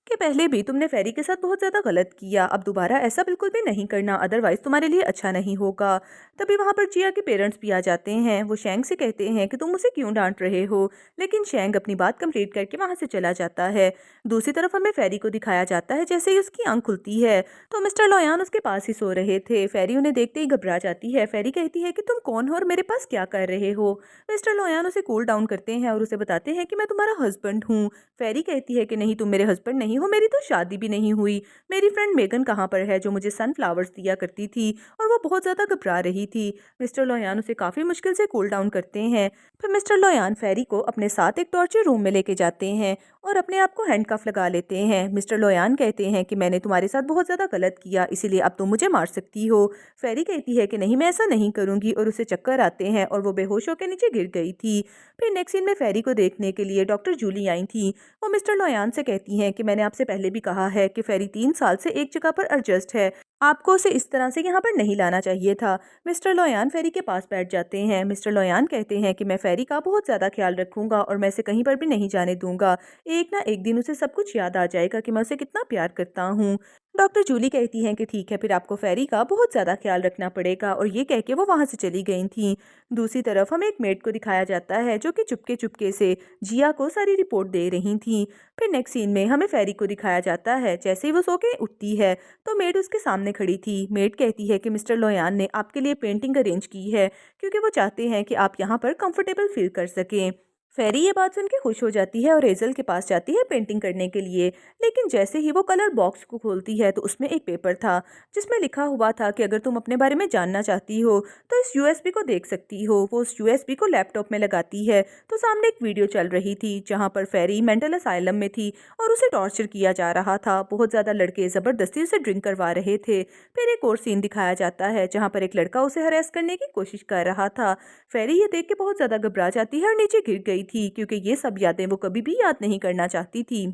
कि पहले भी तुमने फेरी के साथ बहुत ज़्यादा गलत किया, अब दोबारा ऐसा बिल्कुल भी नहीं करना, अदरवाइज तुम्हारे लिए अच्छा नहीं होगा। तभी वहाँ पर जिया के पेरेंट्स भी आ जाते हैं। वो शेंग से कहते हैं कि तुम उसे क्यों डांट रहे हो, लेकिन शेंग अपनी बात कंप्लीट करके वहाँ से चला जाता है। दूसरी तरफ हमें फेरी को दिखाया जाता है। जैसे ही उसकी आंख खुलती है तो मिस्टर लोयान उसके पास ही सो रहे थे। फेरी उन्हें देखते ही घबरा जाती है। फेरी कहती है कि तुम कौन हो और मेरे पास क्या कर रहे हो। मिस्टर लोयान उसे कूल डाउन करते हैं और उसे बताते हैं कि मैं तुम्हारा हस्बैंड हूँ। फेरी कहती है कि नहीं, तुम मेरे हस्बैंड नहीं नहीं वो मेरी तो शादी भी नहीं हुई। मेरी फ्रेंड मेगन कहाँ पर है जो मुझे सनफ्लावर्स दिया करती थी, और वो बहुत ज़्यादा घबरा रही थी। मिस्टर लोयान उसे काफ़ी मुश्किल से कूल डाउन करते हैं। फिर मिस्टर लोयान फेरी को अपने साथ एक टॉर्चर रूम में लेके जाते हैं और अपने आप को हैंडकफ लगा लेते हैं। मिस्टर लोयान कहते हैं कि मैंने तुम्हारे साथ बहुत ज़्यादा गलत किया, इसीलिए अब तुम मुझे मार सकती हो। फेरी कहती है कि नहीं, मैं ऐसा नहीं करूंगी, और उसे चक्कर आते हैं और वो बेहोश होकर नीचे गिर गई थी। फिर नेक्स्ट सीन में फेरी को देखने के लिए डॉक्टर जूली आई थी। वो मिस्टर लोयान से कहती हैं कि मैंने आपसे पहले भी कहा है कि फेरी 3 साल से एक जगह पर एडजस्ट है, आपको उसे इस तरह से यहाँ पर नहीं लाना चाहिए था। मिस्टर लोयान फेरी के पास बैठ जाते हैं। मिस्टर लोयान कहते हैं कि मैं फेरी का बहुत ज़्यादा ख्याल रखूंगा और मैं इसे कहीं पर भी नहीं जाने दूंगा। एक ना एक दिन उसे सब कुछ याद आ जाएगा कि मैं उसे कितना प्यार करता हूँ। डॉक्टर जूली कहती हैं कि ठीक है, फिर आपको फेरी का बहुत ज़्यादा ख्याल रखना पड़ेगा, और ये कह के वो वहाँ से चली गई थी। दूसरी तरफ हमें एक मेड को दिखाया जाता है जो कि चुपके चुपके से जिया को सारी रिपोर्ट दे रही थी। फिर नेक्स्ट सीन में हमें फेरी को दिखाया जाता है। जैसे ही वो सो के उठती है तो मेड उसके सामने खड़ी थी। मेड कहती है कि मिस्टर लोयान ने आपके लिए पेंटिंग अरेंज की है क्योंकि वो चाहते हैं कि आप यहाँ पर कंफर्टेबल फील कर सकें। फेरी ये बात सुन के खुश हो जाती है और हेजल के पास जाती है पेंटिंग करने के लिए। लेकिन जैसे ही वो कलर बॉक्स को खोलती है तो उसमें एक पेपर था जिसमें लिखा हुआ था कि अगर तुम अपने बारे में जानना चाहती हो तो इस यूएसबी को देख सकती हो। वो उस यूएसबी को लैपटॉप में लगाती है तो सामने एक वीडियो चल रही थी जहाँ पर फेरी मेंटल असाइलम में थी और उसे टॉर्चर किया जा रहा था। बहुत ज़्यादा लड़के ज़बरदस्ती उसे ड्रिंक करवा रहे थे। फिर एक और सीन दिखाया जाता है जहाँ पर एक लड़का उसे हरेस करने की कोशिश कर रहा था। फेरी ये देख के बहुत ज़्यादा घबरा जाती है और नीचे गिर गई थी क्योंकि ये सब यादें वो कभी भी याद नहीं करना चाहती थी।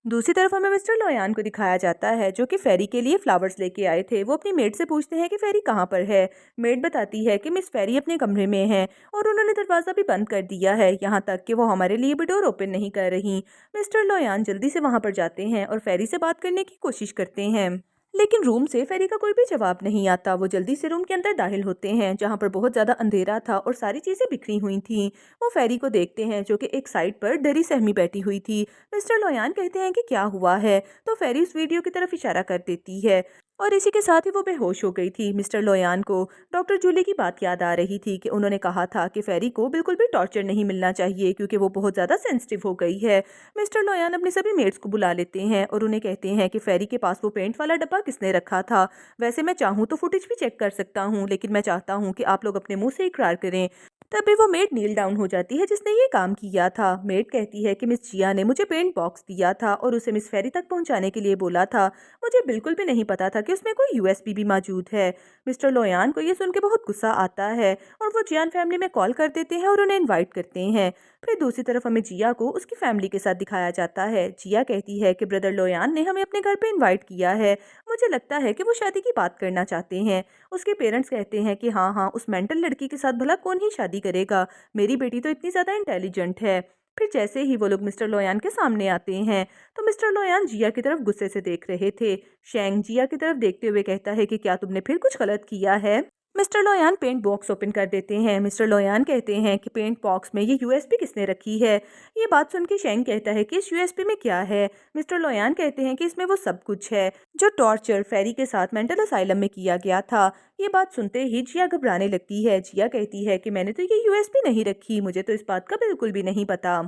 दूसरी तरफ हमें मिस्टर लोयान को दिखाया जाता है जो कि फेरी के लिए फ्लावर्स लेके आए थे। वो अपनी मेड से पूछते हैं कि फेरी कहाँ पर है। मेड बताती है कि मिस फेरी अपने कमरे में है और उन्होंने दरवाज़ा भी बंद कर दिया है, यहाँ तक कि वो हमारे लिए भी डोर ओपन नहीं कर रही। मिस्टर लोयान जल्दी से वहाँ पर जाते हैं और फेरी से बात करने की कोशिश करते हैं, लेकिन रूम से फेरी का कोई भी जवाब नहीं आता। वो जल्दी से रूम के अंदर दाखिल होते हैं जहाँ पर बहुत ज़्यादा अंधेरा था और सारी चीज़ें बिखरी हुई थीं। वो फेरी को देखते हैं जो कि एक साइड पर डरी सहमी बैठी हुई थी। मिस्टर लोयान कहते हैं कि क्या हुआ है, तो फेरी उस वीडियो की तरफ इशारा कर देती है और इसी के साथ ही वो बेहोश हो गई थी। मिस्टर लोयान को डॉक्टर जूली की बात याद आ रही थी कि उन्होंने कहा था कि फेरी को बिल्कुल भी टॉर्चर नहीं मिलना चाहिए क्योंकि वो बहुत ज़्यादा सेंसिटिव हो गई है। मिस्टर लोयान अपने सभी मेट्स को बुला लेते हैं और उन्हें कहते हैं कि फेरी के पास वो पेंट वाला डब्बा किसने रखा था। वैसे मैं चाहूँ तो फुटेज भी चेक कर सकता हूँ, लेकिन मैं चाहता हूँ कि आप लोग अपने मुंह से इकरार करें। तभी वो मेड नील डाउन हो जाती है जिसने ये काम किया था। मेड कहती है कि मिस जिया ने मुझे पेंट बॉक्स दिया था और उसे मिस फेरी तक पहुंचाने के लिए बोला था। मुझे बिल्कुल भी नहीं पता था कि उसमें कोई यूएसबी भी मौजूद है। मिस्टर लोयान को ये सुन के बहुत गुस्सा आता है और वो जियान फैमिली में कॉल कर देते हैं और उन्हें इन्वाइट करते हैं। फिर दूसरी तरफ हमें जिया को उसकी फैमिली के साथ दिखाया जाता है। जिया कहती है कि ब्रदर लोयान ने हमें अपने घर पे इन्वाइट किया है, मुझे लगता है कि वो शादी की बात करना चाहते हैं। उसके पेरेंट्स कहते हैं कि हाँ हाँ, उस मेंटल लड़की के साथ भला कौन ही शादी करेगा, मेरी बेटी तो इतनी ज़्यादा इंटेलिजेंट है। फिर जैसे ही वो लोग मिस्टर लोयान के सामने आते हैं तो मिस्टर लोयान जिया की तरफ गुस्से से देख रहे थे। शेंग जिया की तरफ देखते हुए कहता है कि क्या तुमने फिर कुछ गलत किया है। मिस्टर लोयान पेंट बॉक्स ओपन कर देते हैं। मिस्टर लोयान कहते हैं कि पेंट बॉक्स में ये यूएसबी किसने रखी है। ये बात सुन के शेंग कहता है कि इस यूएसबी में क्या है। मिस्टर लोयान कहते हैं कि इसमें वो सब कुछ है जो टॉर्चर फेरी के साथ मेंटल असाइलम में किया गया था। ये बात सुनते ही जिया घबराने लगती है। जिया कहती है कि मैंने तो ये यूएसबी नहीं रखी, मुझे तो इस बात का बिल्कुल भी नहीं पता।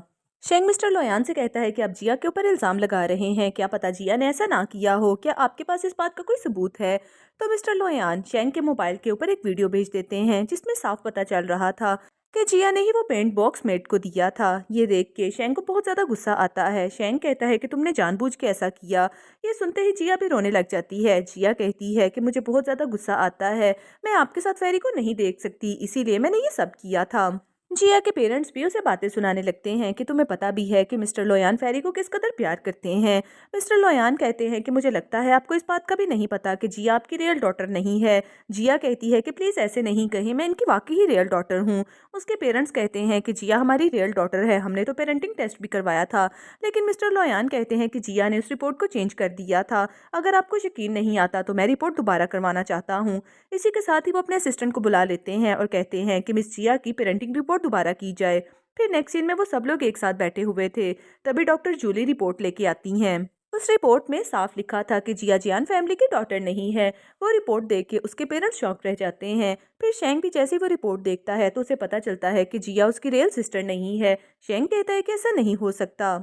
शेंग मिस्टर लोयान से कहता है कि आप जिया के ऊपर इल्ज़ाम लगा रहे हैं, क्या पता जिया ने ऐसा ना किया हो, क्या आपके पास इस बात का कोई सबूत है। तो मिस्टर लोयान शेंग के मोबाइल के ऊपर एक वीडियो भेज देते हैं जिसमें साफ पता चल रहा था कि जिया ने ही वो पेंट बॉक्स मेट को दिया था। ये देख के शेंग को बहुत ज़्यादा गुस्सा आता है। शेंग कहता है कि तुमने जानबूझ के ऐसा किया। ये सुनते ही जिया भी रोने लग जाती है। जिया कहती है कि मुझे बहुत ज़्यादा गुस्सा आता है, मैं आपके साथ फेरी को नहीं देख सकती, इसीलिए मैंने ये सब किया था। जिया के पेरेंट्स भी उसे बातें सुनाने लगते हैं कि तुम्हें पता भी है कि मिस्टर लोयान फेरी को किस कदर प्यार करते हैं। मिस्टर लोयान कहते हैं कि मुझे लगता है आपको इस बात का भी नहीं पता कि जिया आपकी रियल डॉटर नहीं है। जिया कहती है कि प्लीज़ ऐसे नहीं कहें, मैं इनकी वाकई ही रियल डॉटर हूँ। उसके पेरेंट्स कहते हैं कि जिया हमारी रियल डॉटर है, हमने तो पेरेंटिंग टेस्ट भी करवाया था। लेकिन मिस्टर लोयान कहते हैं कि जिया ने उस रिपोर्ट को चेंज कर दिया था। अगर आपको यकीन नहीं आता तो मैं रिपोर्ट दोबारा करवाना चाहता हूँ। इसी के साथ ही वो अपने असिस्टेंट को बुला लेते हैं और कहते हैं कि मिस जिया की पेरेंटिंग रिपोर्ट दोबारा की जाए। फिर नेक्स्ट सीन में वो सब लोग एक साथ बैठे हुए थे। तभी डॉक्टर जूली रिपोर्ट लेके आती हैं। उस रिपोर्ट में साफ लिखा था कि जिया जियान फैमिली की डॉटर नहीं है। वो रिपोर्ट देख के उसके पेरेंट्स शॉक रह जाते हैं। फिर शेंग भी जैसे ही वो रिपोर्ट देखता है तो उसे पता चलता है कि जिया उसकी रियल सिस्टर नहीं है। शेंग कहता है कि ऐसा नहीं हो सकता।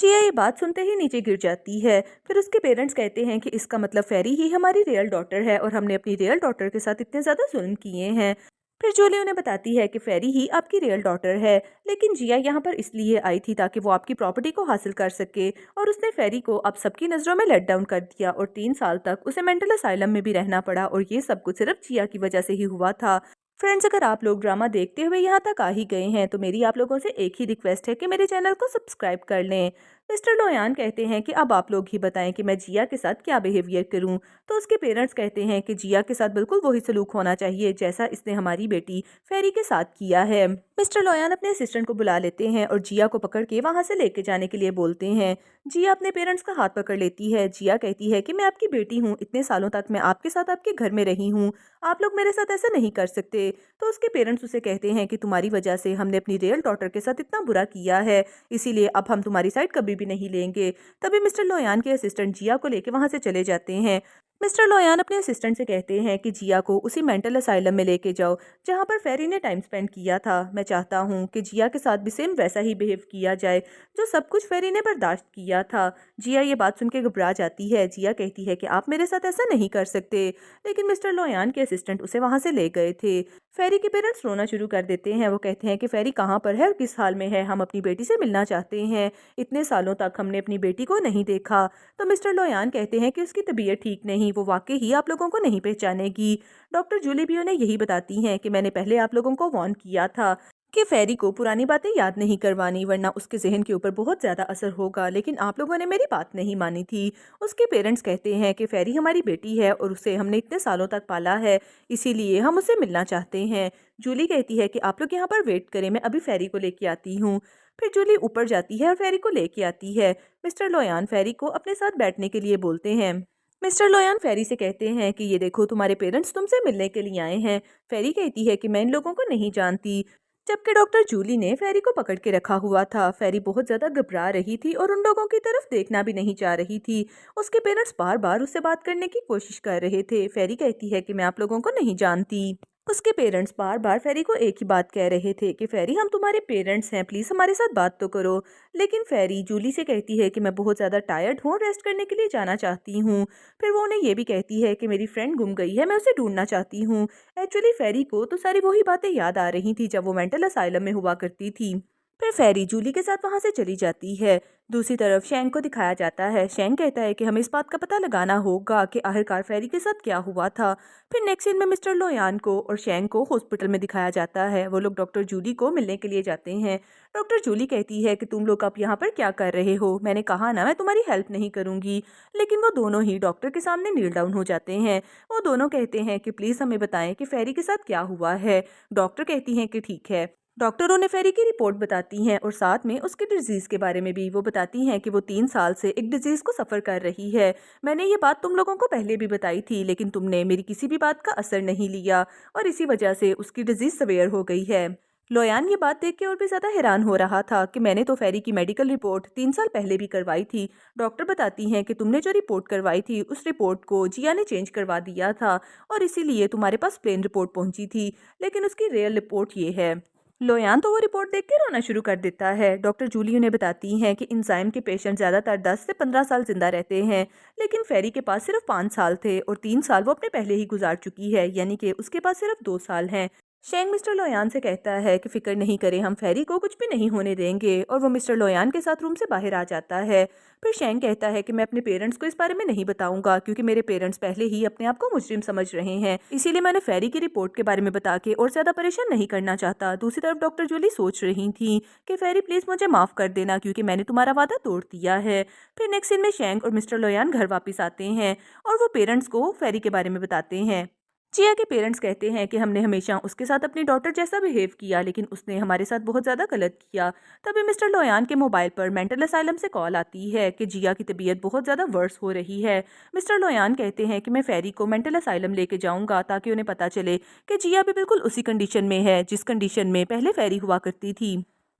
जिया ये बात सुनते ही नीचे गिर जाती है। फिर उसके पेरेंट्स कहते हैं कि इसका मतलब फेरी ही हमारी रियल डॉटर है और हमने अपनी रियल डॉटर के साथ इतने ज़्यादा जुल्म किए हैं। फिर जूली उन्हें बताती है कि फेरी ही आपकी रियल डॉटर है, लेकिन जिया यहाँ पर इसलिए आई थी ताकि वो आपकी प्रॉपर्टी को हासिल कर सके, और उसने फेरी को अब सबकी नज़रों में लेट डाउन कर दिया और 3 साल तक उसे मेंटल असाइलम में भी रहना पड़ा, और ये सब कुछ सिर्फ जिया की वजह से ही हुआ था। फ्रेंड्स, अगर आप लोग ड्रामा देखते हुए यहाँ तक आ ही गए हैं तो मेरी आप लोगों से एक ही रिक्वेस्ट है कि मेरे चैनल को सब्सक्राइब कर लें। मिस्टर लोयान कहते हैं कि अब आप लोग ही बताएं कि मैं जिया के साथ क्या बिहेवियर करूं। तो उसके पेरेंट्स कहते हैं कि जिया के साथ बिल्कुल वही सलूक होना चाहिए जैसा इसने हमारी बेटी फेरी के साथ किया है। मिस्टर लोयान अपने असिस्टेंट को बुला लेते हैं और जिया को पकड़ के वहां से लेके जाने के लिए बोलते हैं। जिया अपने पेरेंट्स का हाथ पकड़ लेती है। जिया कहती है कि मैं आपकी बेटी हूँ, इतने सालों तक मैं आपके साथ आपके घर में रही हूँ, आप लोग मेरे साथ ऐसा नहीं कर सकते। तो उसके पेरेंट्स उसे कहते हैं कि तुम्हारी वजह से हमने अपनी रियल डॉटर के साथ इतना बुरा किया है, इसीलिए अब हम तुम्हारी साइड कभी भी नहीं लेंगे। तभी मिस्टर लोयान के असिस्टेंट जिया को लेके वहां से चले जाते हैं। मिस्टर लोयान अपने असिस्टेंट से कहते हैं कि जिया को उसी मेंटल असाइलम में लेके जाओ जहां पर फेरी ने टाइम स्पेंड किया था। मैं चाहता हूं कि जिया के साथ भी सेम वैसा ही बिहेव किया जाए जो सब कुछ फेरी ने बर्दाश्त किया था। जिया ये बात सुन के घबरा जाती है। जिया कहती है कि आप मेरे साथ ऐसा नहीं कर सकते, लेकिन मिस्टर लोयान के असिस्टेंट उसे वहां से ले गए थे। फेरी के पेरेंट्स रोना शुरू कर देते हैं। वो कहते हैं कि फेरी कहाँ पर है और किस हाल में है, हम अपनी बेटी से मिलना चाहते हैं, इतने सालों तक हमने अपनी बेटी को नहीं देखा। तो मिस्टर लोयान कहते हैं कि उसकी तबीयत ठीक नहीं, वो वाकई ही आप लोगों को नहीं पहचानेगी। डॉक्टर जूली भी उन्हें यही बताती हैं कि मैंने पहले आप लोगों को वार्न किया था कि फेरी को पुरानी बातें याद नहीं करवानी वरना उसके जहन के ऊपर बहुत ज़्यादा असर होगा, लेकिन आप लोगों ने मेरी बात नहीं मानी थी। उसके पेरेंट्स कहते हैं कि फेरी हमारी बेटी है और उसे हमने इतने सालों तक पाला है, इसीलिए हम उसे मिलना चाहते हैं। जूली कहती है कि आप लोग यहाँ पर वेट करें, मैं अभी फेरी को लेके आती हूँ। फिर जूली ऊपर जाती है और फेरी को लेके आती है। मिस्टर लोयान फेरी को अपने साथ बैठने के लिए बोलते हैं। मिस्टर लोयान फेरी से कहते हैं कि ये देखो, तुम्हारे पेरेंट्स तुमसे मिलने के लिए आए हैं। फेरी कहती है कि मैं इन लोगों को नहीं जानती, जबकि डॉक्टर जूली ने फेरी को पकड़ के रखा हुआ था। फेरी बहुत ज्यादा घबरा रही थी और उन लोगों की तरफ देखना भी नहीं चाह रही थी। उसके पेरेंट्स बार बार उससे बात करने की कोशिश कर रहे थे। फेरी कहती है कि मैं आप लोगों को नहीं जानती। उसके पेरेंट्स बार बार फेरी को एक ही बात कह रहे थे कि फेरी हम तुम्हारे पेरेंट्स हैं, प्लीज हमारे साथ बात तो करो। लेकिन फेरी जूली से कहती है कि मैं बहुत ज़्यादा टायर्ड हूँ, रेस्ट करने के लिए जाना चाहती हूँ। फिर वो उन्हें ये भी कहती है कि मेरी फ्रेंड गुम गई है, मैं उसे ढूंढना चाहती हूँ। एक्चुअली फेरी को तो सारी वही बातें याद आ रही थी जब वो मेंटल असाइलम में हुआ करती थी। फिर फेरी जूली के साथ वहां से चली जाती है। दूसरी तरफ शेंग को दिखाया जाता है। शेंग कहता है कि हमें इस बात का पता लगाना होगा कि आखिरकार फेरी के साथ क्या हुआ था। फिर नेक्स्ट सीन में मिस्टर लोयान को और शेंग को हॉस्पिटल में दिखाया जाता है। वो लोग डॉक्टर जूली को मिलने के लिए जाते हैं। डॉक्टर जूली कहती है कि तुम लोग अब यहाँ पर क्या कर रहे हो, मैंने कहा ना मैं तुम्हारी हेल्प नहीं करूंगी। लेकिन वो दोनों ही डॉक्टर के सामने नील डाउन हो जाते हैं। वो दोनों कहते हैं कि प्लीज हमें बताएं कि फेरी के साथ क्या हुआ है। डॉक्टर कहती हैं कि ठीक है। डॉक्टरों ने फेरी की रिपोर्ट बताती हैं और साथ में उसके डिजीज के बारे में भी। वो बताती हैं कि वो 3 साल से एक डिजीज को सफर कर रही है। मैंने ये बात तुम लोगों को पहले भी बताई थी, लेकिन तुमने मेरी किसी भी बात का असर नहीं लिया और इसी वजह से उसकी डिजीज सवेयर हो गई है। लोयान ये बात देख के और भी ज्यादा हैरान हो रहा था कि मैंने तो फेरी की मेडिकल रिपोर्ट 3 साल पहले भी करवाई थी। डॉक्टर बताती हैं कि तुमने जो रिपोर्ट करवाई थी उस रिपोर्ट को जिया ने चेंज करवा दिया था और इसीलिए तुम्हारे पास प्लेन रिपोर्ट पहुंची थी, लेकिन उसकी रियल रिपोर्ट ये है। लोयान तो वो रिपोर्ट देख के रोना शुरू कर देता है। डॉक्टर जूली उन्हें बताती हैं कि इंजाइम के पेशेंट ज़्यादातर 10 से 15 साल जिंदा रहते हैं, लेकिन फेरी के पास सिर्फ 5 साल थे और 3 साल वो अपने पहले ही गुजार चुकी है, यानी कि उसके पास सिर्फ 2 साल हैं। शेंग मिस्टर लोयान से कहता है कि फिक्र नहीं करें, हम फेरी को कुछ भी नहीं होने देंगे, और वो मिस्टर लोयान के साथ रूम से बाहर आ जाता है। फिर शेंग कहता है कि मैं अपने पेरेंट्स को इस बारे में नहीं बताऊंगा क्योंकि मेरे पेरेंट्स पहले ही अपने आप को मुजरिम समझ रहे हैं, इसीलिए मैंने फेरी की रिपोर्ट के बारे में बता के और ज्यादा परेशान नहीं करना चाहता। दूसरी तरफ डॉक्टर जूली सोच रही थी कि फेरी प्लीज मुझे माफ कर देना क्योंकि मैंने तुम्हारा वादा तोड़ दिया है। फिर नेक्स्ट सीन में शेंग और मिस्टर लोयान घर वापस आते हैं और वो पेरेंट्स को फेरी के बारे में बताते हैं। जिया के पेरेंट्स कहते हैं कि हमने हमेशा उसके साथ अपनी डॉटर जैसा बिहेव किया, लेकिन उसने हमारे साथ बहुत ज़्यादा गलत किया। तभी मिस्टर लोयान के मोबाइल पर मेंटल असाइलम से कॉल आती है कि जिया की तबीयत बहुत ज़्यादा वर्स हो रही है। मिस्टर लोयान कहते हैं कि मैं फेरी को मेंटल असाइलम लेके जाऊंगा ताकि उन्हें पता चले कि जिया भी बिल्कुल उसी कंडीशन में है जिस कंडीशन में पहले फेरी हुआ करती थी।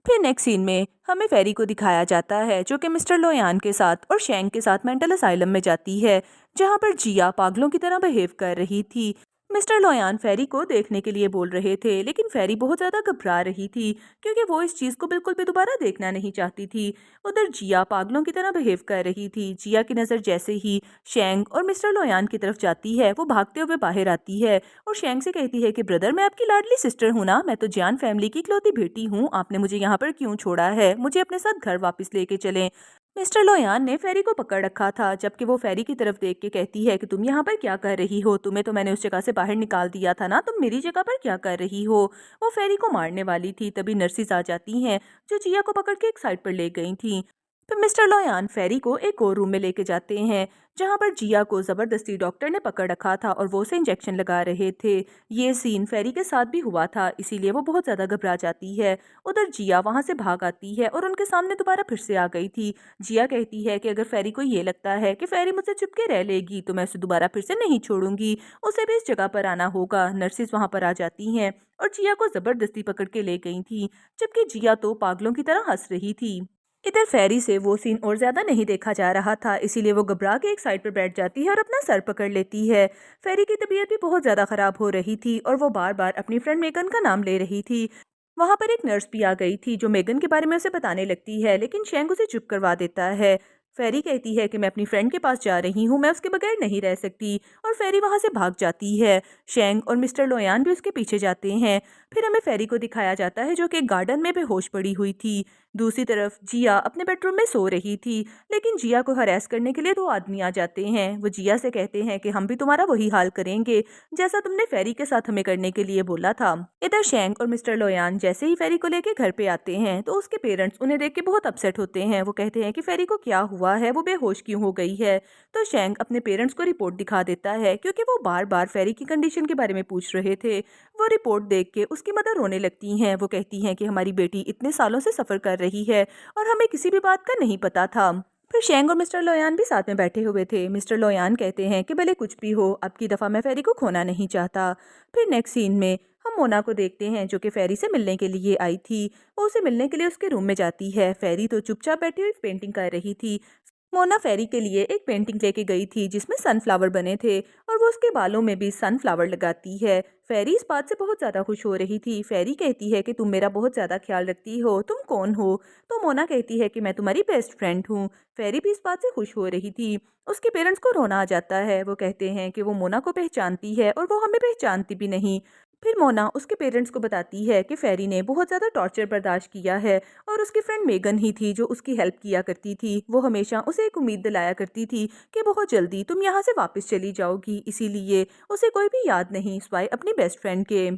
फिर नेक्स्ट सीन में हमें फेरी को दिखाया जाता है जो कि मिस्टर लोयान के साथ और शेंग के साथ मेंटल असाइलम में जाती है, जहां पर जिया पागलों की तरह बिहेव कर रही थी। मिस्टर लोयान फेरी को देखने के लिए बोल रहे थे, लेकिन फेरी बहुत ज़्यादा घबरा रही थी क्योंकि वो इस चीज़ को बिल्कुल भी दोबारा देखना नहीं चाहती थी। उधर जिया पागलों की तरह बिहेव कर रही थी। जिया की नज़र जैसे ही शेंग और मिस्टर लोयान की तरफ जाती है, वो भागते हुए बाहर आती है और शेंग से कहती है कि ब्रदर, मैं आपकी लाडली सिस्टर हूँ ना, मैं तो जियान फैमिली की इकलौती बेटी हूँ। आपने मुझे यहाँ पर क्यों छोड़ा है? मुझे अपने साथ घर वापस लेके चलें। मिस्टर लोयान ने फेरी को पकड़ रखा था, जबकि वो फेरी की तरफ देख के कहती है कि तुम यहाँ पर क्या कर रही हो? तुम्हें तो मैंने उस जगह से बाहर निकाल दिया था ना, तुम मेरी जगह पर क्या कर रही हो? वो फेरी को मारने वाली थी, तभी नर्सिस आ जाती हैं जो जिया को पकड़ के एक साइड पर ले गई थी। फिर मिस्टर लोयान फेरी को एक और रूम में लेके जाते हैं, जहाँ पर जिया को जबरदस्ती डॉक्टर ने पकड़ रखा था और वो उसे इंजेक्शन लगा रहे थे। ये सीन फेरी के साथ भी हुआ था, इसीलिए वो बहुत ज्यादा घबरा जाती है। उधर जिया वहां से भाग आती है और उनके सामने दोबारा फिर से आ गई थी। जिया कहती है कि अगर फेरी को ये लगता है कि फेरी मुझसे चुपके रह लेगी तो मैं उसे दोबारा फिर से नहीं छोड़ूंगी, उसे भी इस जगह पर आना होगा। नर्सिस वहां पर आ जाती हैं और जिया को जबरदस्ती पकड़ के ले गई थी, जबकि जिया तो पागलों की तरह हंस रही थी। इधर फेरी से वो सीन और ज्यादा नहीं देखा जा रहा था, इसीलिए वो घबरा के एक साइड पर बैठ जाती है और अपना सर पकड़ लेती है। फेरी की तबीयत भी बहुत ज्यादा खराब हो रही थी और वो बार बार अपनी फ्रेंड मेगन का नाम ले रही थी। वहां पर एक नर्स भी आ गई थी जो मेगन के बारे में उसे बताने लगती है, लेकिन शेंग उसे चुप करवा देता है। फेरी कहती है कि मैं अपनी फ्रेंड के पास जा रही हूँ, मैं उसके बगैर नहीं रह सकती, और फेरी वहां से भाग जाती है। शेंग और मिस्टर लोयान भी उसके पीछे जाते हैं। फिर हमें फेरी को दिखाया जाता है जो कि एक गार्डन में बेहोश पड़ी हुई थी। दूसरी तरफ जिया अपने बेडरूम में सो रही थी, लेकिन जिया को हरास करने के लिए दो आदमी आ जाते हैं। वो जिया से कहते हैं कि हम भी तुम्हारा वही हाल करेंगे जैसा तुमने फेरी के साथ हमें करने के लिए बोला था। इधर शेंग और मिस्टर लोयान जैसे ही फेरी को लेके घर पे आते हैं तो उसके पेरेंट्स उन्हें देख के बहुत अपसेट होते हैं। वो कहते हैं कि फेरी को क्या हुआ है, वो बेहोश क्यों हो गई है? तो शेंग अपने पेरेंट्स को रिपोर्ट दिखा देता है क्योंकि वो बार बार फेरी की कंडीशन के बारे में पूछ रहे थे। वो रिपोर्ट देख के उसकी मदर रोने लगती हैं। वो कहती हैं कि हमारी बेटी इतने सालों से सफर कर रही है और हमें किसी भी बात का नहीं पता था। फिर शेंग और मिस्टर लोयान भी साथ में बैठे हुए थे। मिस्टर लोयान कहते हैं कि भले कुछ भी हो, अब की दफा मैं फेरी को खोना नहीं चाहता। फिर नेक्स्ट सीन में हम मोना को देखते हैं जो कि फेरी से मिलने के लिए आई थी। वो उसे मिलने के लिए उसके रूम में जाती है। फेरी तो चुपचाप बैठी हुई पेंटिंग कर रही थी। मोना फेरी के लिए एक पेंटिंग लेके गई थी जिसमें सनफ्लावर बने थे और वो उसके बालों में भी सनफ्लावर लगाती है। फेरी इस बात से बहुत ज्यादा खुश हो रही थी। फेरी कहती है कि तुम मेरा बहुत ज्यादा ख्याल रखती हो, तुम कौन हो? तो मोना कहती है कि मैं तुम्हारी बेस्ट फ्रेंड हूँ। फेरी भी इस बात से खुश हो रही थी। उसके पेरेंट्स को रोना आ जाता है। वो कहते हैं कि वो मोना को पहचानती है और वो हमें पहचानती भी नहीं। फिर मोना उसके पेरेंट्स को बताती है कि फेरी ने बहुत ज़्यादा टॉर्चर बर्दाश्त किया है और उसकी फ्रेंड मेगन ही थी जो उसकी हेल्प किया करती थी। वो हमेशा उसे एक उम्मीद दिलाया करती थी कि बहुत जल्दी तुम यहाँ से वापस चली जाओगी, इसीलिए उसे कोई भी याद नहीं सिवाय अपनी बेस्ट फ्रेंड के।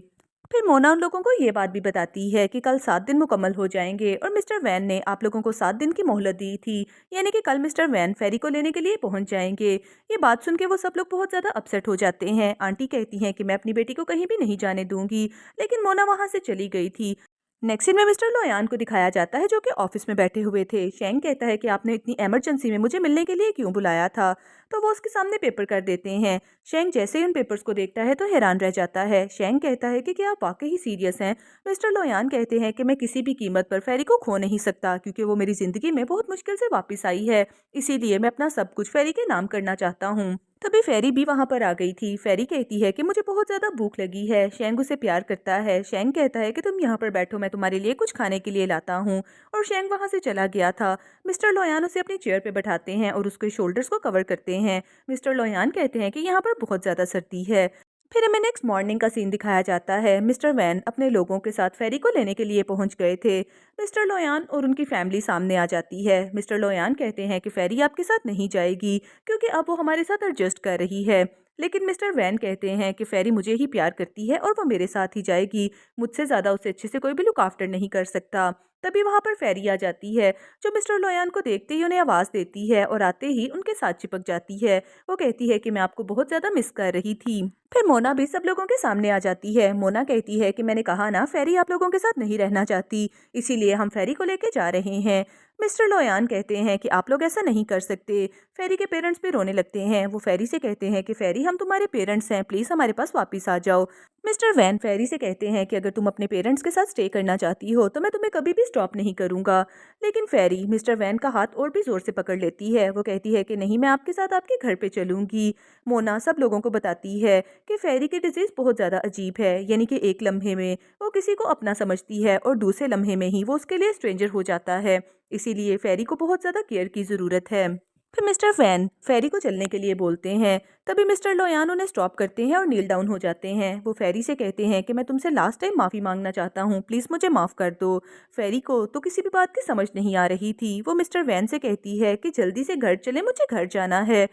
फिर मोना उन लोगों को ये बात भी बताती है कि कल 7 दिन मुकम्मल हो जाएंगे और मिस्टर वैन ने आप लोगों को 7 दिन की मोहलत दी थी, यानी कि कल मिस्टर वैन फेरी को लेने के लिए पहुंच जाएंगे। ये बात सुन के वो सब लोग बहुत ज़्यादा अपसेट हो जाते हैं। आंटी कहती हैं कि मैं अपनी बेटी को कहीं भी नहीं जाने दूंगी, लेकिन मोना वहां से चली गई थी। नेक्स्ट सीन में मिस्टर लोयान को दिखाया जाता है जो कि ऑफिस में बैठे हुए थे। शेंग कहता है कि आपने इतनी इमरजेंसी में मुझे मिलने के लिए क्यों बुलाया था? तो वो उसके सामने पेपर कर देते हैं। शेंग जैसे ही उन पेपर्स को देखता है तो हैरान रह जाता है। शेंग कहता है कि क्या आप वाकई ही सीरियस हैं? मिस्टर लोयान कहते हैं कि मैं किसी भी कीमत पर फेरी को खो नहीं सकता क्योंकि वो मेरी जिंदगी में बहुत मुश्किल से वापस आई है, इसीलिए मैं अपना सब कुछ फेरी के नाम करना चाहता हूँ। तभी फेरी भी वहां पर आ गई थी। फेरी कहती है कि मुझे बहुत ज्यादा भूख लगी है। शेंग उसे प्यार करता है। शेंग कहता है कि तुम यहाँ पर बैठो, मैं तुम्हारे लिए कुछ खाने के लिए लाता हूँ, और शेंग वहां से चला गया था। मिस्टर लोयान उसे अपनी चेयर पे बैठाते हैं और उसके शोल्डर्स को कवर करते हैं। मिस्टर लोयान कहते हैं कि यहाँ पर बहुत ज्यादा सर्दी है। फिर हमें नेक्स्ट मॉर्निंग का सीन दिखाया जाता है। मिस्टर वैन अपने लोगों के साथ फेरी को लेने के लिए पहुंच गए थे। मिस्टर लोयान और उनकी फैमिली सामने आ जाती है। मिस्टर लोयान कहते हैं कि फेरी आपके साथ नहीं जाएगी क्योंकि अब वो हमारे साथ एडजस्ट कर रही है, लेकिन मिस्टर वैन कहते हैं कि फेरी मुझे ही प्यार करती है और वो मेरे साथ ही जाएगी, मुझसे ज़्यादा उसे अच्छे से कोई भी लुक आफ्टर नहीं कर सकता। तभी वहां पर फेरी आ जाती है जो मिस्टर लोयान को देखते ही उन्हें आवाज़ देती है और आते ही उनके साथ चिपक जाती है। वो कहती है कि मैं आपको बहुत ज़्यादा मिस कर रही थी। फिर मोना भी सब लोगों के सामने आ जाती है। मोना कहती है कि मैंने कहा ना, फेरी आप लोगों के साथ नहीं रहना चाहती, इसीलिए हम फेरी को लेके जा रहे हैं। मिस्टर लोयान कहते हैं कि आप लोग ऐसा नहीं कर सकते। फेरी के पेरेंट्स भी रोने लगते हैं। वो फेरी से कहते हैं कि फेरी हम तुम्हारे पेरेंट्स हैं, प्लीज़ हमारे पास वापस आ जाओ। मिस्टर वैन फेरी से कहते हैं कि अगर तुम अपने पेरेंट्स के साथ स्टे करना चाहती हो तो मैं तुम्हें कभी भी स्टॉप नहीं करूंगा। लेकिन फेरी मिस्टर वैन का हाथ और भी जोर से पकड़ लेती है। वो कहती है कि नहीं, मैं आपके साथ आपके घर पे चलूंगी। मोना सब लोगों को बताती है कि फेरी की डिजीज बहुत ज़्यादा अजीब है, यानी कि एक लम्हे में वो किसी को अपना समझती है और दूसरे लम्हे में ही वो उसके लिए स्ट्रेंजर हो जाता है। इसीलिए फेरी को बहुत ज़्यादा केयर की ज़रूरत है। फिर मिस्टर वैन फेरी को चलने के लिए बोलते हैं। तभी मिस्टर लोयान उन्हें स्टॉप करते हैं और नील डाउन हो जाते हैं। वो फेरी से कहते हैं कि मैं तुमसे लास्ट टाइम माफ़ी मांगना चाहता हूँ, प्लीज़ मुझे माफ़ कर दो। फेरी को तो किसी भी बात की समझ नहीं आ रही थी। वो मिस्टर वैन से कहती है कि जल्दी से घर चले, मुझे घर जाना है।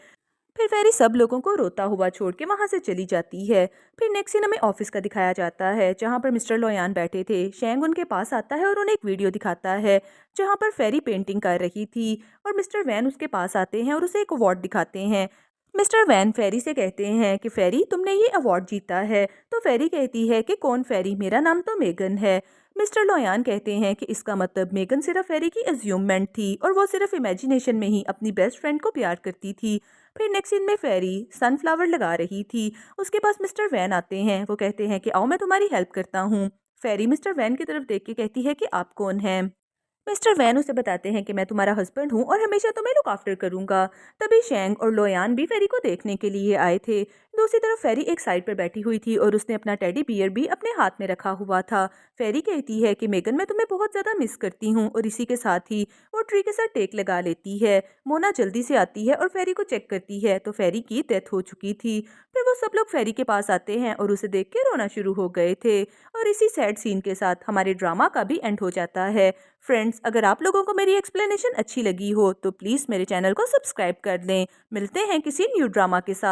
फिर फेरी सब लोगों को रोता हुआ छोड़ के वहां से चली जाती है। फिर नेक्स्ट सीन हमें ऑफिस का दिखाया जाता है, जहां पर मिस्टर लोयान बैठे थे। शेंग उनके पास आता है और उन्हें एक वीडियो दिखाता है जहां पर फेरी पेंटिंग कर रही थी, और मिस्टर वैन उसके पास आते हैं और उसे एक अवार्ड दिखाते हैं। मिस्टर वैन फेरी से कहते हैं कि फेरी, तुमने ये अवार्ड जीता है। तो फेरी कहती है कि कौन फेरी, मेरा नाम तो मेगन है। मिस्टर लोयान कहते हैं कि इसका मतलब मेगन सिर्फ फेरी की एज्यूममेंट थी और वो सिर्फ इमेजिनेशन में ही अपनी बेस्ट फ्रेंड को प्यार करती थी। फिर नेक्स्ट सीन में फेरी सनफ्लावर लगा रही थी। उसके पास मिस्टर वैन आते हैं। वो कहते हैं कि आओ मैं तुम्हारी हेल्प करता हूँ। फेरी मिस्टर वैन की तरफ देख के कहती है कि आप कौन हैं। मिस्टर वैन उसे बताते हैं कि मैं तुम्हारा हस्बैंड हूँ और हमेशा तुम्हें लुक आफ्टर करूंगा। तभी शेंग और लोयान भी फेरी को देखने के लिए आए थे। दूसरी तरफ फेरी एक साइड पर बैठी हुई थी और उसने अपना टेडी बियर भी अपने हाथ में रखा हुआ था। फेरी कहती है कि मेगन, मैं तुम्हें बहुत ज़्यादा मिस करती हूँ, और इसी के साथ ही वो ट्री के साथ टेक लगा लेती है। मोना जल्दी से आती है और फेरी को चेक करती है तो फेरी की डेथ हो चुकी थी। फिर वो सब लोग फेरी के पास आते हैं और उसे देख के रोना शुरू हो गए थे। और इसी सैड सीन के साथ हमारे ड्रामा का भी एंड हो जाता है। फ्रेंड्स, अगर आप लोगों को मेरी एक्सप्लेनेशन अच्छी लगी हो तो प्लीज़ मेरे चैनल को सब्सक्राइब कर दें। मिलते हैं किसी न्यू ड्रामा के साथ।